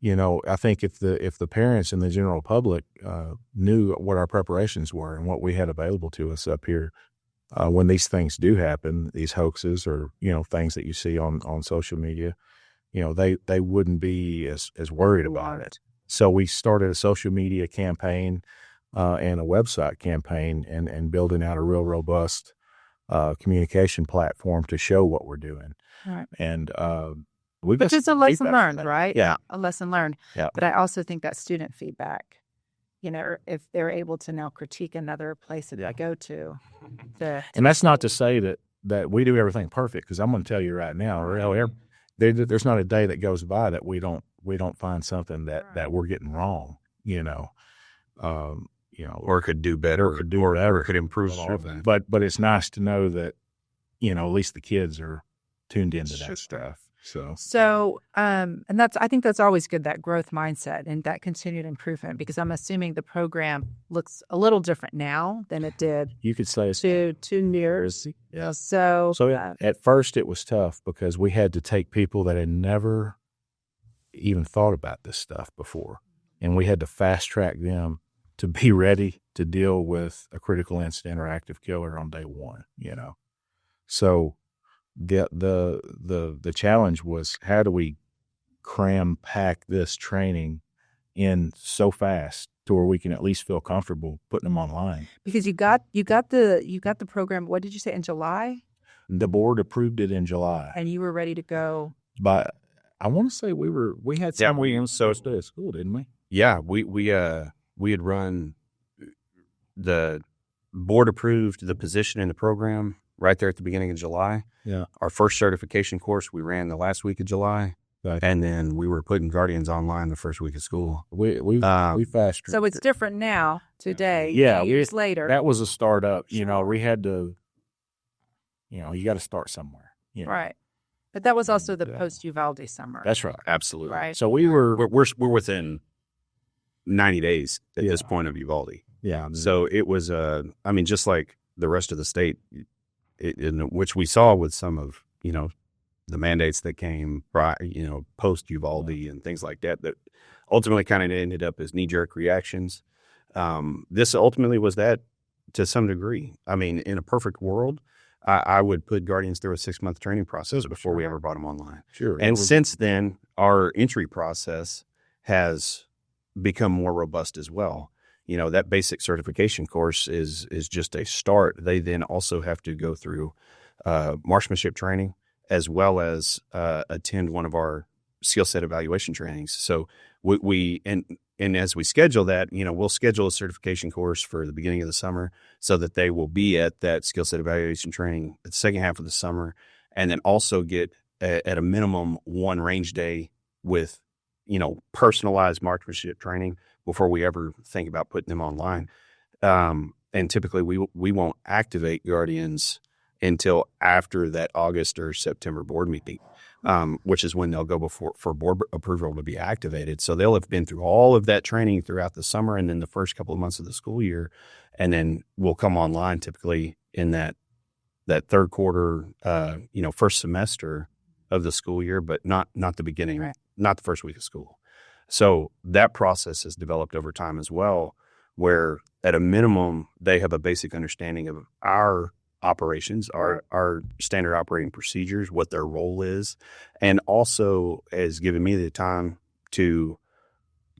I think if the parents and the general public knew what our preparations were and what we had available to us up here, when these things do happen, these hoaxes or things that you see on social media, they wouldn't be as worried about it. So we started a social media campaign and a website campaign and building out a real robust communication platform to show what we're doing. Right. And which is a lesson learned, right? Yeah. A lesson learned. Yeah. But I also think that student feedback, if they're able to now critique another place that they go to. And that's not to say that we do everything perfect, because I'm going to tell you right now, there's not a day that goes by that we don't find something that we're getting wrong, or could do better, or could improve. But it's nice to know that, at least the kids are tuned into that stuff. So, and I think that's always good, that growth mindset and that continued improvement, because I'm assuming the program looks a little different now than it did. You could say 2 years. Yeah. So at first it was tough because we had to take people that had never even thought about this stuff before, and we had to fast track them to be ready to deal with a critical incident or active killer on day one. So the challenge was, how do we cram pack this training in so fast to where we can at least feel comfortable putting them online. Because you got the program. What did you say in July? The board approved it in July, And you were ready to go. but I want to say we had some weekends so at school, didn't we? Yeah, we had run the board approved the position in the program right there at the beginning of July. Yeah. Our first certification course we ran the last week of July. Right. And then we were putting Guardians online the first week of school. We fast. So it's different now today. Yeah, years later. That was a startup. We had to. You got to start somewhere. Right. But that was also the post-Uvalde summer. That's right. Absolutely. Right. So we're We're within 90 days at this point of Uvalde. yeah. So it was just like the rest of the state, in which we saw with some of the mandates that came post Uvalde and things like that ultimately kind of ended up as knee-jerk reactions. This ultimately was that to some degree. I mean, in a perfect world, I would put Guardians through a 6-month training process before we ever brought them online. Sure. And since then, our entry process has become more robust as well. That basic certification course is just a start. They then also have to go through marksmanship training as well as attend one of our skill set evaluation trainings. So we as we schedule that, we'll schedule a certification course for the beginning of the summer so that they will be at that skill set evaluation training the second half of the summer, and then also get at a minimum one range day with personalized marksmanship training before we ever think about putting them online. And typically we won't activate Guardians until after that August or September board meeting, which is when they'll go for board approval to be activated. So they'll have been through all of that training throughout the summer and then the first couple of months of the school year, and then we'll come online typically in that third quarter, first semester of the school year, but not the beginning, right. Not the first week of school. So that process has developed over time as well, where at a minimum they have a basic understanding of our operations, our standard operating procedures, what their role is, and also has given me the time to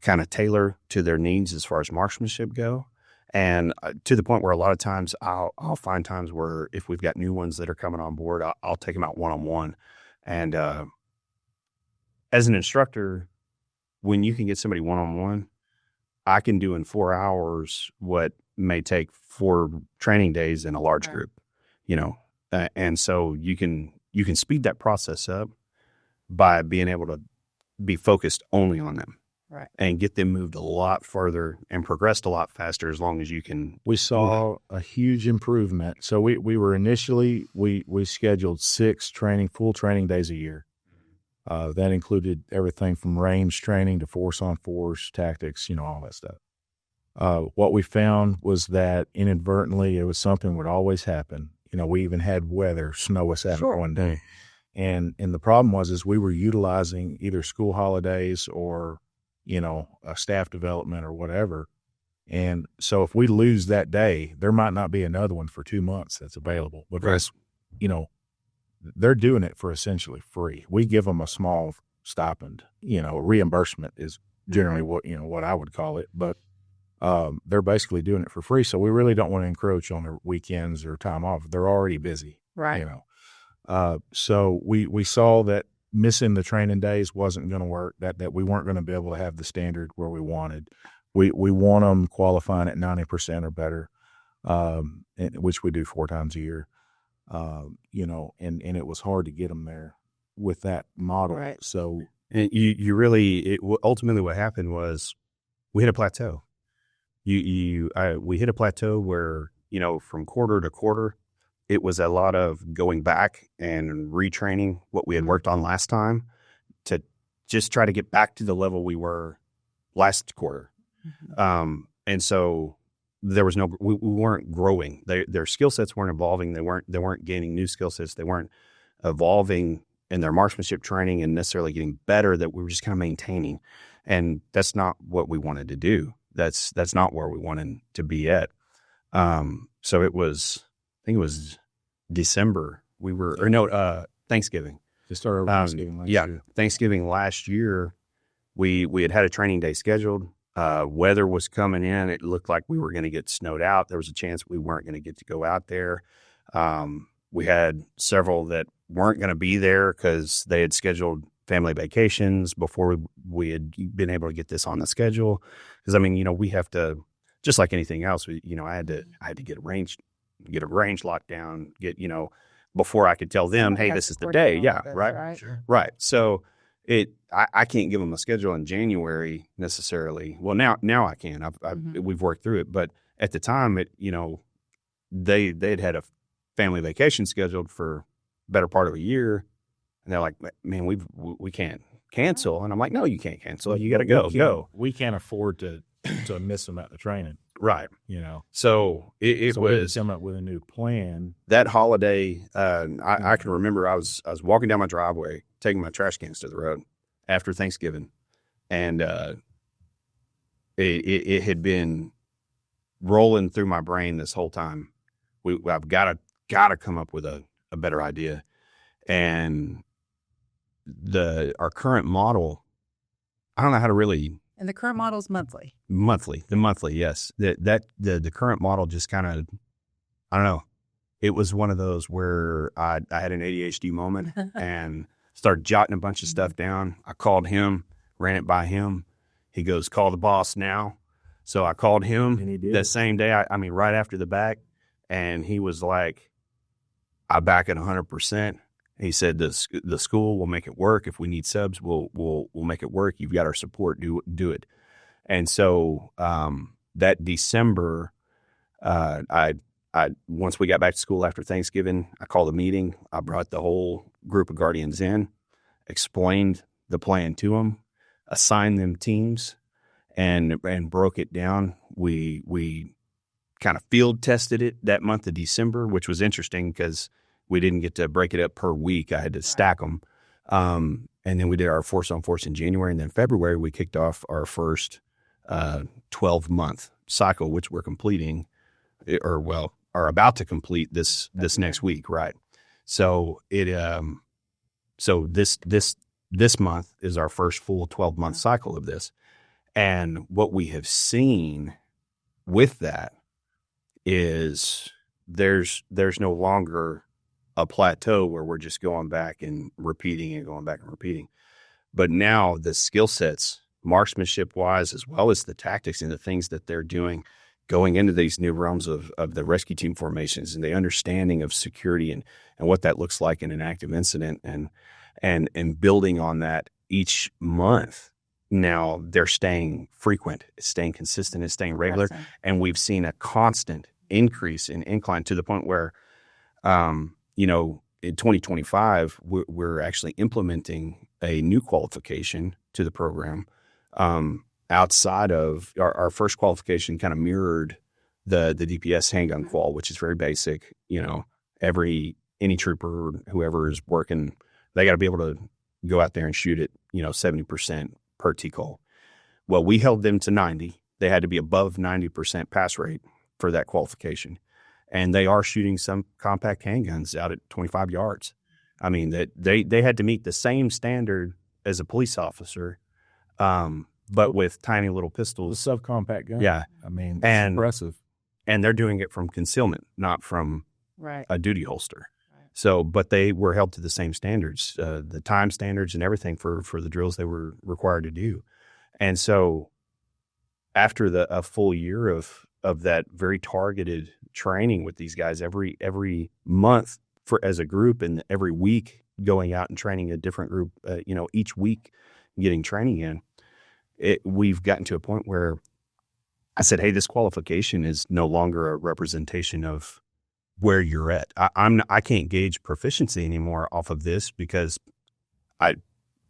kind of tailor to their needs as far as marksmanship go. And to the point where a lot of times I'll find times where if we've got new ones that are coming on board, I'll take them out one-on-one. And as an instructor, when you can get somebody one-on-one, I can do in 4 hours what may take 4 training days in a large group. And so you can speed that process up by being able to be focused only on them, right, and get them moved a lot further and progressed a lot faster as long as you can. We saw a huge improvement. So we were initially, we scheduled 6 full training days a year. That included everything from range training to force on force tactics, all that stuff. What we found was that inadvertently it was something that would always happen. We even had weather snow us out one day. And the problem was we were utilizing either school holidays or, a staff development or whatever. And so if we lose that day, there might not be another one for 2 months that's available because, they're doing it for essentially free. We give them a small stipend, reimbursement is generally what I would call it, but they're basically doing it for free. So we really don't want to encroach on their weekends or time off. They're already busy, right. So we saw that missing the training days wasn't going to work, that we weren't going to be able to have the standard where we wanted. We want them qualifying at 90% or better, which we do 4 times a year. And it was hard to get them there with that model. Right. So And ultimately what happened was we hit a plateau. We hit a plateau where, from quarter to quarter, it was a lot of going back and retraining what we had worked on last time to just try to get back to the level we were last quarter. Mm-hmm. And so there was we weren't growing. Their skill sets weren't evolving. They weren't gaining new skill sets. They weren't evolving in their marksmanship training and necessarily getting better, that we were just kind of maintaining. And that's not what we wanted to do. That's not where we wanted to be at. So I think it was December. Thanksgiving. Just started Thanksgiving last year. Thanksgiving last year, we had a training day scheduled. Weather was coming in. It looked like we were going to get snowed out. There was a chance we weren't going to get to go out there. We had several that weren't going to be there because they had scheduled family vacations before we had been able to get this on the schedule. Because we have to, just like anything else. I had to get a range locked down. Before I could tell them, hey, this is the day. Yeah, right. Sure. Right. So I can't give them a schedule in January necessarily. Well, now I can. We've worked through it, but at the time, they'd had a family vacation scheduled for better part of a year, and they're like, man, we can't cancel. And I'm like, no, you can't cancel. You got to go. We can't afford to miss them at the training. Right. So it So was coming up with a new plan. that holiday. I can remember I was walking down my driveway, taking my trash cans to the road after Thanksgiving, and it had been rolling through my brain this whole time. I've got to come up with a better idea, and our current model, I don't know how to really. And the current model is monthly. The monthly, yes. The current model just kind of, I don't know. It was one of those where I had an ADHD moment and started jotting a bunch of stuff down. I called him, ran it by him. He goes, call the boss now. So I called him And he did. that same day. Right after the back, and he was like, I back it 100%. He said the school will make it work. If we need subs, we'll make it work. You've got our support. Do it. And so that December, I once we got back to school after Thanksgiving, I called a meeting. I brought the whole group of guardians in, explained the plan to them, assigned them teams, and broke it down. We kind of field tested it that month of December, which was interesting because we didn't get to break it up per week. I had to stack them. And then we did our force on force in January. And then February, we kicked off our first 12-month cycle, which we're completing are about to complete this next week. Right. So this month is our first full 12-month cycle of this. And what we have seen with that is there's no longer a plateau where we're just going back and repeating and going back and repeating. But now the skill sets, marksmanship wise, as well as the tactics and the things that they're doing, going into these new realms of the rescue team formations and the understanding of security and what that looks like in an active incident and building on that each month. Now they're staying frequent, it's staying consistent, it's staying regular. And we've seen a constant increase in incline to the point where, in 2025, we're actually implementing a new qualification to the program. Outside of our first qualification kind of mirrored the DPS handgun qual, which is very basic. Any trooper, whoever is working, they got to be able to go out there and shoot it, 70% per TCOL. Well, we held them to 90. They had to be above 90% pass rate for that qualification. And they are shooting some compact handguns out at 25 yards. I mean, that they had to meet the same standard as a police officer, but with tiny little pistols. The subcompact gun. Yeah. I mean, it's And- impressive. And they're doing it from concealment, not from Right. a duty holster. So, but they were held to the same standards, the time standards and everything for the drills they were required to do. And so after a full year of that very targeted training with these guys every month as a group, and every week going out and training a different group, each week getting training in, we've gotten to a point where I said, hey, this qualification is no longer a representation of where you're at. I can't gauge proficiency anymore off of this because I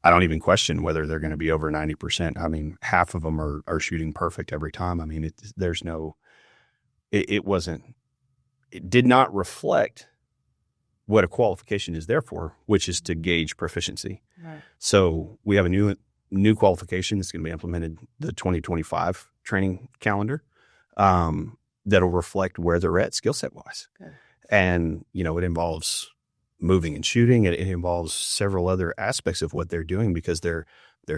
don't even question whether they're going to be over 90%. I mean, half of them are shooting perfect every time. I mean, it did not reflect what a qualification is there for, which is to gauge proficiency. Right. So we have a new qualification that's going to be implemented the 2025 training calendar. That'll reflect where they're at skill set wise. Good. And, it involves moving and shooting. It involves several other aspects of what they're doing because their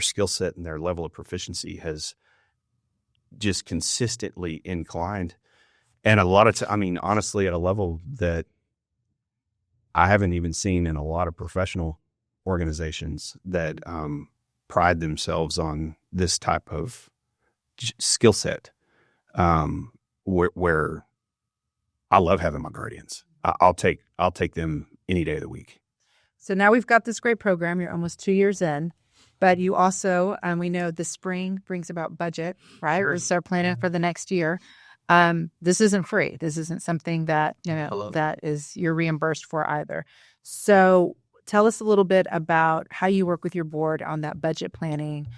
skill set and their level of proficiency has just consistently inclined. And a lot of honestly, at a level that I haven't even seen in a lot of professional organizations that pride themselves on this type of skill set, where I love having my guardians. I'll take them any day of the week. So now we've got this great program. You're almost 2 years in, but you also, we know the spring brings about budget, right? Sure. We start planning for the next year. This isn't free. This isn't something that, that is you're reimbursed for either. So tell us a little bit about how you work with your board on that budget planning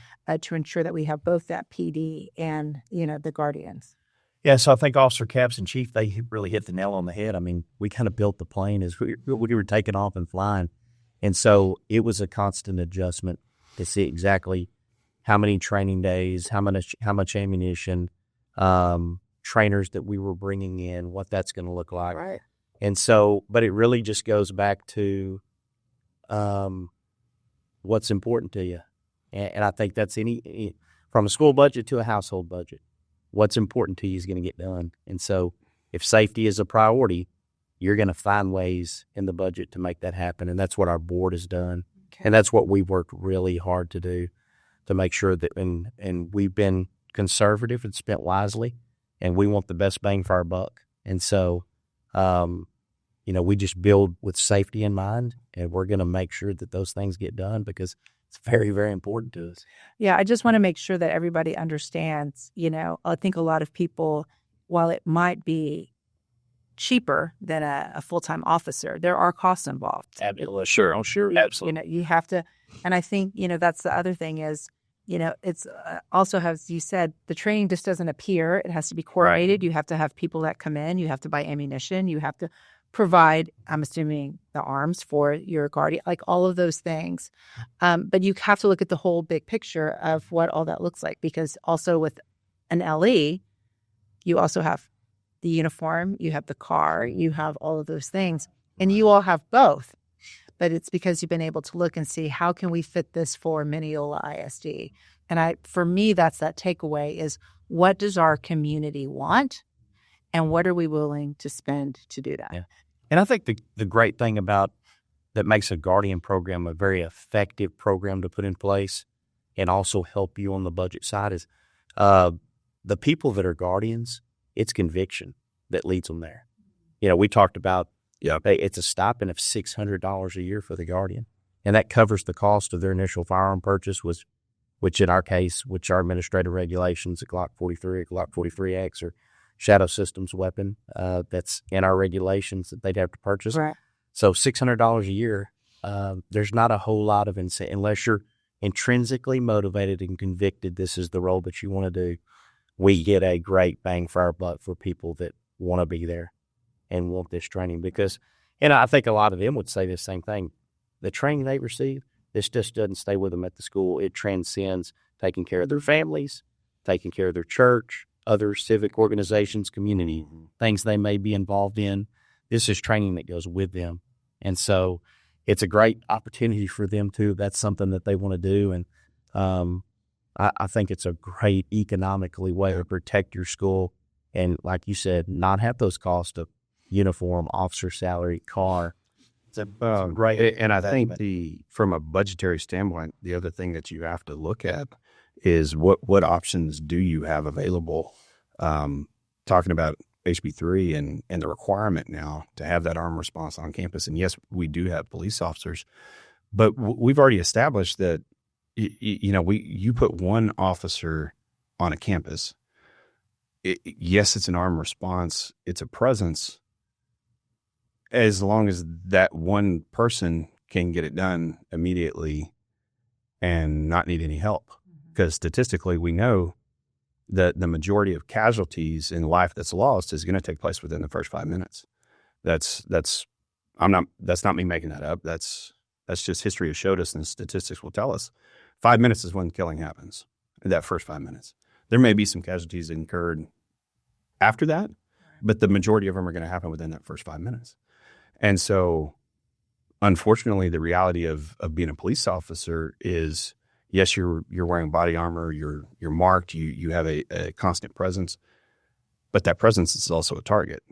to ensure that we have both that PD and, the guardians. Yeah, so I think Officer Capps and Chief, they really hit the nail on the head. I mean, we kind of built the plane as we were taking off and flying. And so it was a constant adjustment to see exactly how many training days, how much ammunition, trainers that we were bringing in, what that's going to look like. Right. And so, but it really just goes back to what's important to you. And I think that's from a school budget to a household budget. What's important to you is going to get done. And so if safety is a priority, you're going to find ways in the budget to make that happen. And that's what our board has done. Okay. And that's what we've worked really hard to do, to make sure that, and we've been conservative and spent wisely, and we want the best bang for our buck. And so, we just build with safety in mind, and we're going to make sure that those things get done because it's very, very important to us. Yeah, I just want to make sure that everybody understands, I think a lot of people, while it might be cheaper than a full-time officer, there are costs involved. Absolutely. Sure. Oh, sure. Absolutely. You have to, and I think, that's the other thing is, it's also, as you said, the training just doesn't appear. It has to be coordinated. Right. You have to have people that come in. You have to buy ammunition. You have to provide, I'm assuming, the arms for your guardian, like all of those things. But you have to look at the whole big picture of what all that looks like, because also with an LE, you also have the uniform, you have the car, you have all of those things, and you all have both. But it's because you've been able to look and see how can we fit this for Mineola ISD. And for me, that's that takeaway is what does our community want? And what are we willing to spend to do that? Yeah. And I think the great thing about that makes a guardian program a very effective program to put in place and also help you on the budget side is the people that are guardians, it's conviction that leads them there. We talked about it's a stipend of $600 a year for the guardian, and that covers the cost of their initial firearm purchase, which in our case, which our administrative regulations, a Glock 43, a Glock 43X, or Shadow Systems weapon that's in our regulations that they'd have to purchase. Right. So $600 a year, there's not a whole lot of incentive unless you're intrinsically motivated and convicted this is the role that you want to do. We get a great bang for our buck for people that want to be there and want this training because, and I think a lot of them would say the same thing. The training they receive, this just doesn't stay with them at the school. It transcends taking care of their families, taking care of their church, other civic organizations, community, things they may be involved in. This is training that goes with them. And so it's a great opportunity for them too. That's something that they want to do. And I think it's a great economically way to protect your school. And like you said, not have those costs of uniform, officer salary, car. It's a great. And I think from a budgetary standpoint, the other thing that you have to look at is what options do you have available? Talking about HB3 and the requirement now to have that armed response on campus. And yes, we do have police officers, but we've already established that, you put one officer on a campus. Yes, it's an armed response. It's a presence. As long as that one person can get it done immediately and not need any help. Because statistically, we know that the majority of casualties in life that's lost is going to take place within the first 5 minutes. That's not me making that up. That's just history has showed us, and statistics will tell us. 5 minutes is when killing happens. In that first 5 minutes, there may be some casualties incurred after that, but the majority of them are going to happen within that first 5 minutes. And so, unfortunately, the reality of being a police officer is, yes, you're wearing body armor, you're marked, you have a constant presence, but that presence is also a target.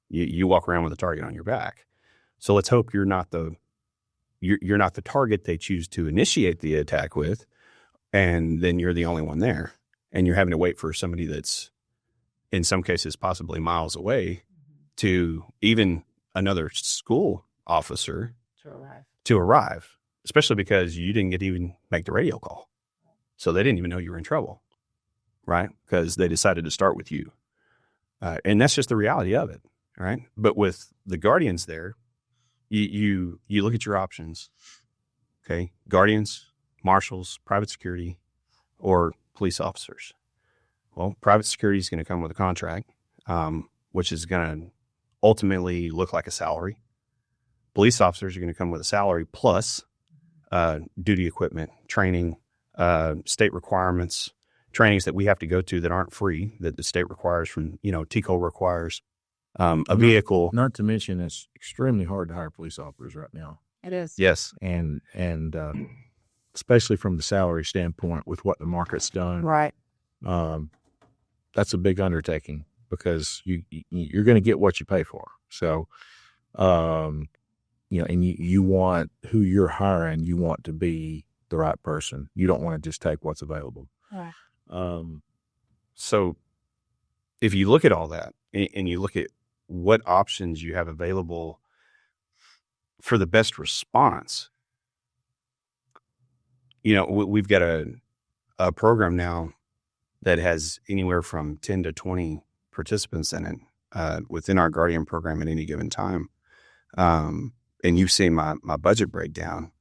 You walk around with a target on your back. So let's hope you're not the target they choose to initiate the attack with, and then you're the only one there, and you're having to wait for somebody that's, in some cases, possibly miles away, to even another school officer to arrive, especially because you didn't get to even make the radio call. So they didn't even know you were in trouble, right? Because they decided to start with you. And that's just the reality of it, right? But with the guardians there, you look at your options, okay? Guardians, marshals, private security, or police officers. Well, private security is going to come with a contract, which is going to ultimately look like a salary. Police officers are going to come with a salary plus duty equipment, training, state requirements, trainings that we have to go to that aren't free, that the state requires from, TICO requires, a vehicle. Not to mention, it's extremely hard to hire police officers right now. It is. Yes. And especially from the salary standpoint with what the market's done. Right. That's a big undertaking because you're going to get what you pay for. So, and you want who you're hiring, you want to be the right person. You don't want to just take what's available. Right. So if you look at all that and you look at what options you have available for the best response, we've got a program now that has anywhere from 10 to 20 participants in it within our Guardian program at any given time. And you've seen my budget breakdown,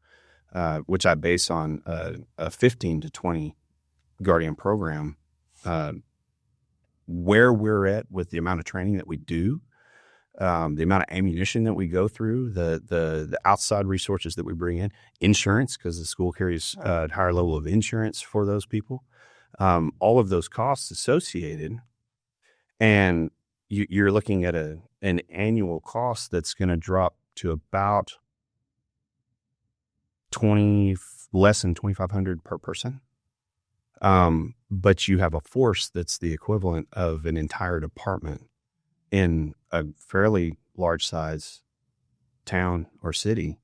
which I base on a 15 to 20 Guardian program, where we're at with the amount of training that we do, the amount of ammunition that we go through, the outside resources that we bring in, insurance, because the school carries a higher level of insurance for those people, all of those costs associated. And you're looking at an annual cost that's going to drop to about less than $2,500 per person. But you have a force that's the equivalent of an entire department in a fairly large size town or city,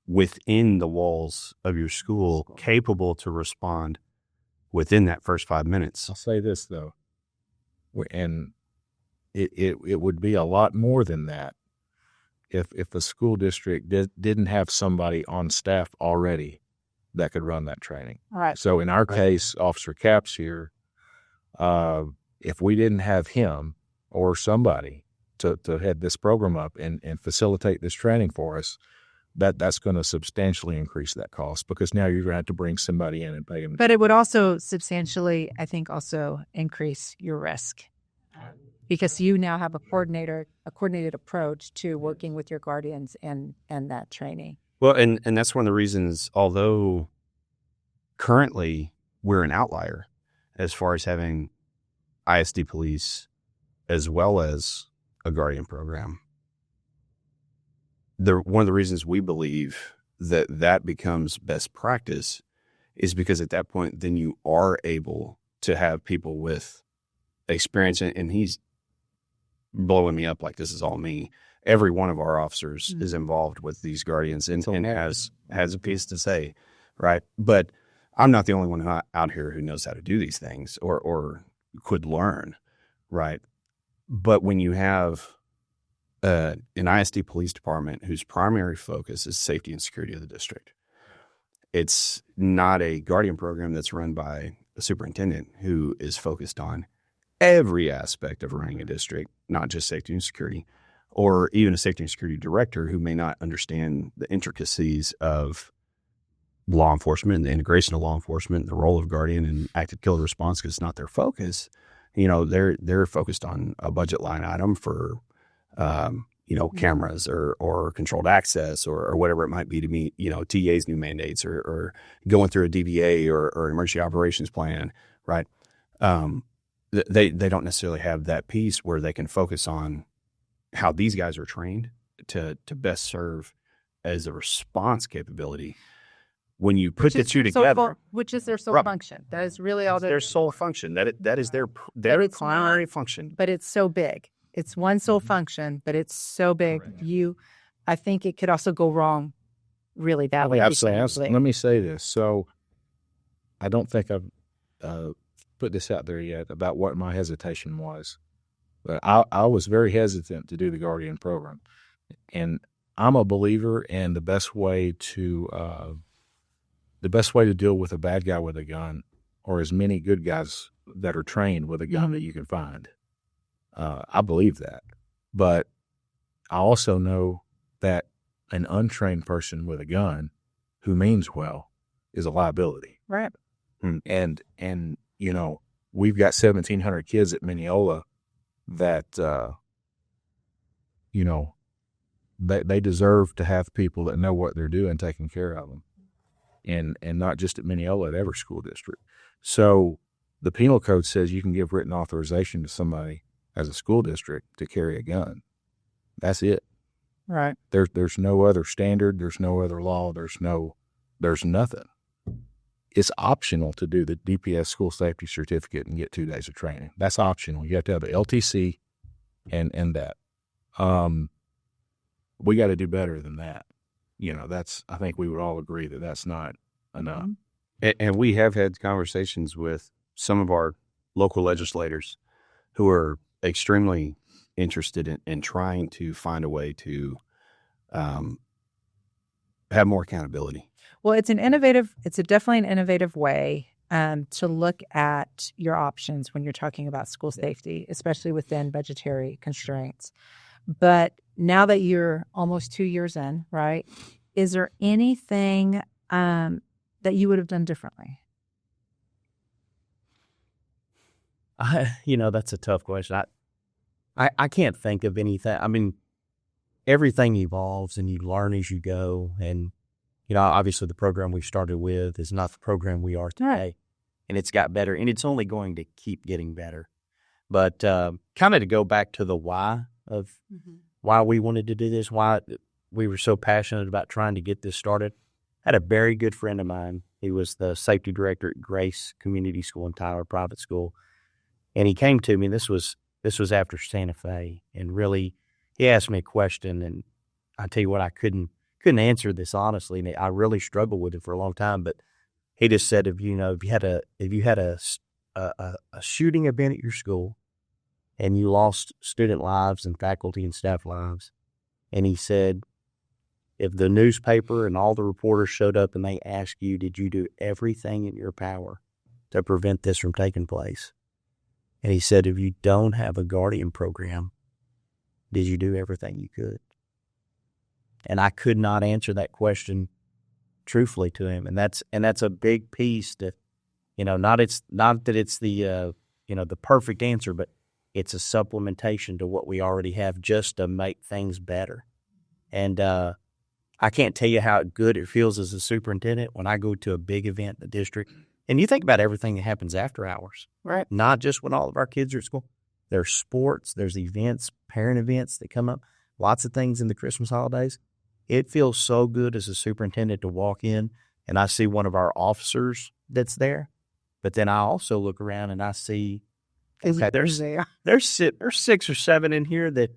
within the walls of your school, capable to respond within that first 5 minutes. I'll say this though, and it would be a lot more than that if the school district didn't have somebody on staff already that could run that training. All right. So in our case, Officer Capps here, if we didn't have him or somebody to head this program up and facilitate this training for us, that's going to substantially increase that cost because now you're going to have to bring somebody in and pay them. But it would also substantially, I think, also increase your risk because you now have a coordinated approach to working with your guardians and that training. Well, and that's one of the reasons, although currently we're an outlier as far as having ISD police as well as a Guardian program. One of the reasons we believe that becomes best practice is because at that point, then you are able to have people with experience, and he's blowing me up like this is all me. Every one of our officers is involved with these guardians and has a piece to say, right? But I'm not the only one out here who knows how to do these things or could learn, right? But when you have an ISD police department whose primary focus is safety and security of the district, it's not a guardian program that's run by a superintendent who is focused on every aspect of running a district, not just safety and security, or even a safety and security director who may not understand the intricacies of law enforcement and the integration of law enforcement, the role of guardian and active killer response because it's not their focus. They're focused on a budget line item for, cameras or controlled access or whatever it might be to meet, TA's new mandates or going through a DVA or emergency operations plan, right? They don't necessarily have that piece where they can focus on how these guys are trained to best serve as a response capability. When you put the two together, which is their sole Right. function. That is really all their sole function. That is their it's primary not- function. But it's so big. It's one sole function, but it's so big. I think it could also go wrong really badly. Absolutely. Let me say this. So I don't think I've put this out there yet about what my hesitation was. But I was very hesitant to do the Guardian program. And I'm a believer in the best way to deal with a bad guy with a gun, or as many good guys that are trained with a gun that you can find. I believe that. But I also know that an untrained person with a gun who means well is a liability. Right. And you know, we've got 1,700 kids at Mineola that, you know, they deserve to have people that know what they're doing taking care of them. And not just at Mineola, at every school district. So the penal code says you can give written authorization to somebody as a school district to carry a gun. That's it. Right. There's no other standard. There's no other law. There's nothing. It's optional to do the DPS school safety certificate and get 2 days of training. That's optional. You have to have an LTC and that. We got to do better than that. You know, I think we would all agree that that's not enough. And we have had conversations with some of our local legislators who are extremely interested in trying to find a way to have more accountability. Well, it's definitely an innovative way to look at your options when you're talking about school safety, especially within budgetary constraints. But now that you're almost 2 years in, right, is there anything that you would have done differently? That's a tough question. I can't think of anything. I mean, everything evolves and you learn as you go. And, obviously the program we started with is not the program we are today. Right. And it's got better, and it's only going to keep getting better. But kind of to go back to the why of why we wanted to do this, why we were so passionate about trying to get this started. I had a very good friend of mine. He was the safety director at Grace Community School in Tyler Private School. And he came to me, and this was after Santa Fe, and really he asked me a question, and I tell you what, I couldn't answer this honestly, and I really struggled with it for a long time. But he just said, if you had a shooting event at your school, and you lost student lives and faculty and staff lives, and he said, if the newspaper and all the reporters showed up and they asked you, did you do everything in your power to prevent this from taking place? And he said, if you don't have a Guardian program, did you do everything you could? And I could not answer that question truthfully to him. And that's a big piece to, not that it's the, the perfect answer, but it's a supplementation to what we already have just to make things better. And I can't tell you how good it feels as a superintendent when I go to a big event in the district. And you think about everything that happens after hours, right? Not just when all of our kids are at school. There's sports, there's events, parent events that come up, lots of things in the Christmas holidays. It feels so good as a superintendent to walk in and I see one of our officers that's there. But then I also look around and I see, okay, there's 6 or 7 in here that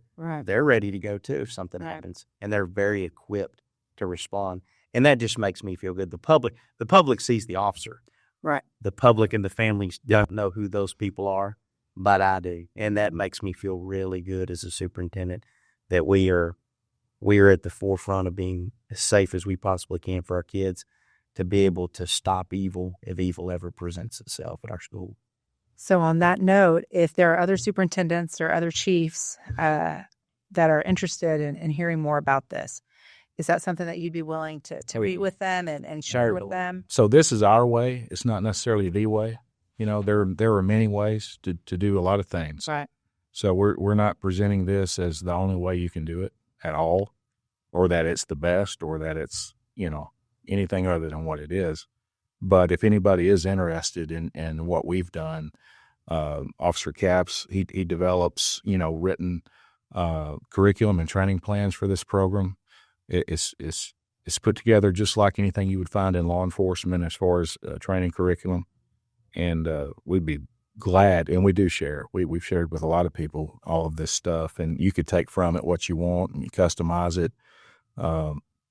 they're ready to go too if something happens. And they're very equipped to respond. And that just makes me feel good. The public sees the officer. Right. The public and the families don't know who those people are, but I do. And that makes me feel really good as a superintendent that we are at the forefront of being as safe as we possibly can for our kids to be able to stop evil if evil ever presents itself at our school. So on that note, if there are other superintendents or other chiefs that are interested in hearing more about this, is that something that you'd be willing to meet with them and share with them? So this is our way. It's not necessarily the way. There are many ways to do a lot of things. Right. So we're not presenting this as the only way you can do it at all, or that it's the best, or that it's, anything other than what it is. But if anybody is interested in what we've done, Officer Capps, he develops, written curriculum and training plans for this program. It's put together just like anything you would find in law enforcement as far as training curriculum. And we'd be glad, and we do share. We've shared with a lot of people all of this stuff, and you could take from it what you want and you customize it.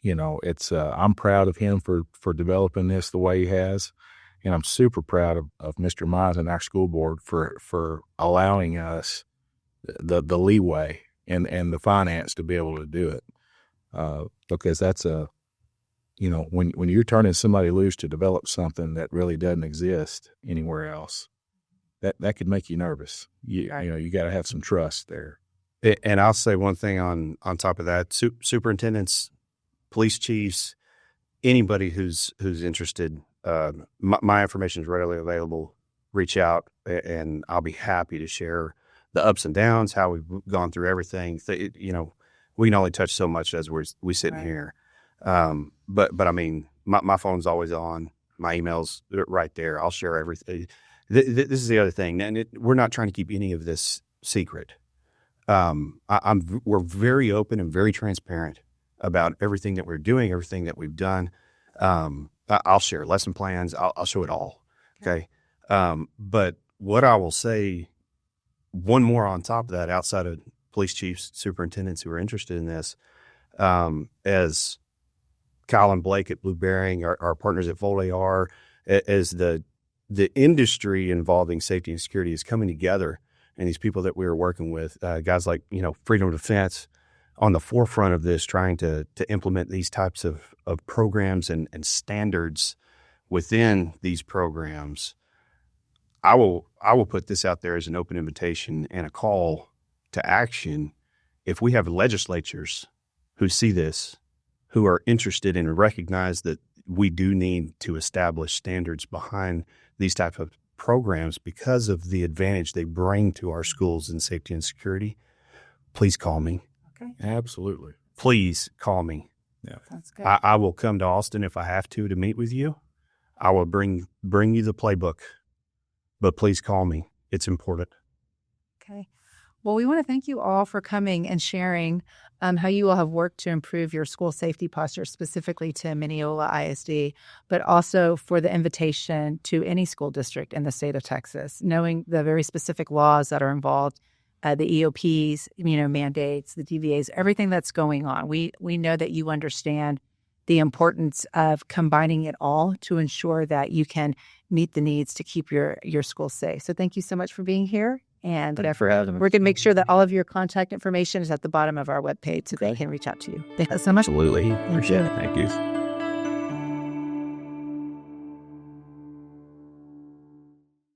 It's I'm proud of him for developing this the way he has, and I'm super proud of Mr. Mize and our school board for allowing us the leeway and the finance to be able to do it, because that's when you're turning somebody loose to develop something that really doesn't exist anywhere else, that could make you nervous. You got to have some trust there. And I'll say one thing on top of that: superintendents, police chiefs, anybody who's interested, my information is readily available. Reach out, and I'll be happy to share the ups and downs, how we've gone through everything. We can only touch so much as we sit in here. But I mean, my phone's always on. My email's right there. I'll share everything. This is the other thing, and we're not trying to keep any of this secret. We're very open and very transparent about everything that we're doing, everything that we've done. I'll share lesson plans. I'll show it all. Okay. But what I will say, one more on top of that, outside of police chiefs, superintendents who are interested in this, as Kyle and Blake at Blue Bearing, our partners at Volt AR, as the industry involving safety and security is coming together, and these people that we were working with, guys like Freedom of Defense, on the forefront of this, trying to implement these types of programs and standards within these programs. I will put this out there as an open invitation and a call to action. If we have legislatures who see this, who are interested and recognize that we do need to establish standards behind these type of programs because of the advantage they bring to our schools in safety and security, please call me. Okay. Absolutely. Please call me. Yeah. That's good. I will come to Austin if I have to meet with you. I will bring you the playbook, but please call me. It's important. Okay. Well, we want to thank you all for coming and sharing how you all have worked to improve your school safety posture, specifically to Mineola ISD, but also for the invitation to any school district in the state of Texas, knowing the very specific laws that are involved, the EOPs, mandates, the DVAs, everything that's going on. We know that you understand the importance of combining it all to ensure that you can meet the needs to keep your school safe. So thank you so much for being here. And Thanks for having me. we're going to make sure that all of your contact information is at the bottom of our webpage so they can reach out to you. Thank you so much. Absolutely. Appreciate it. Thank you.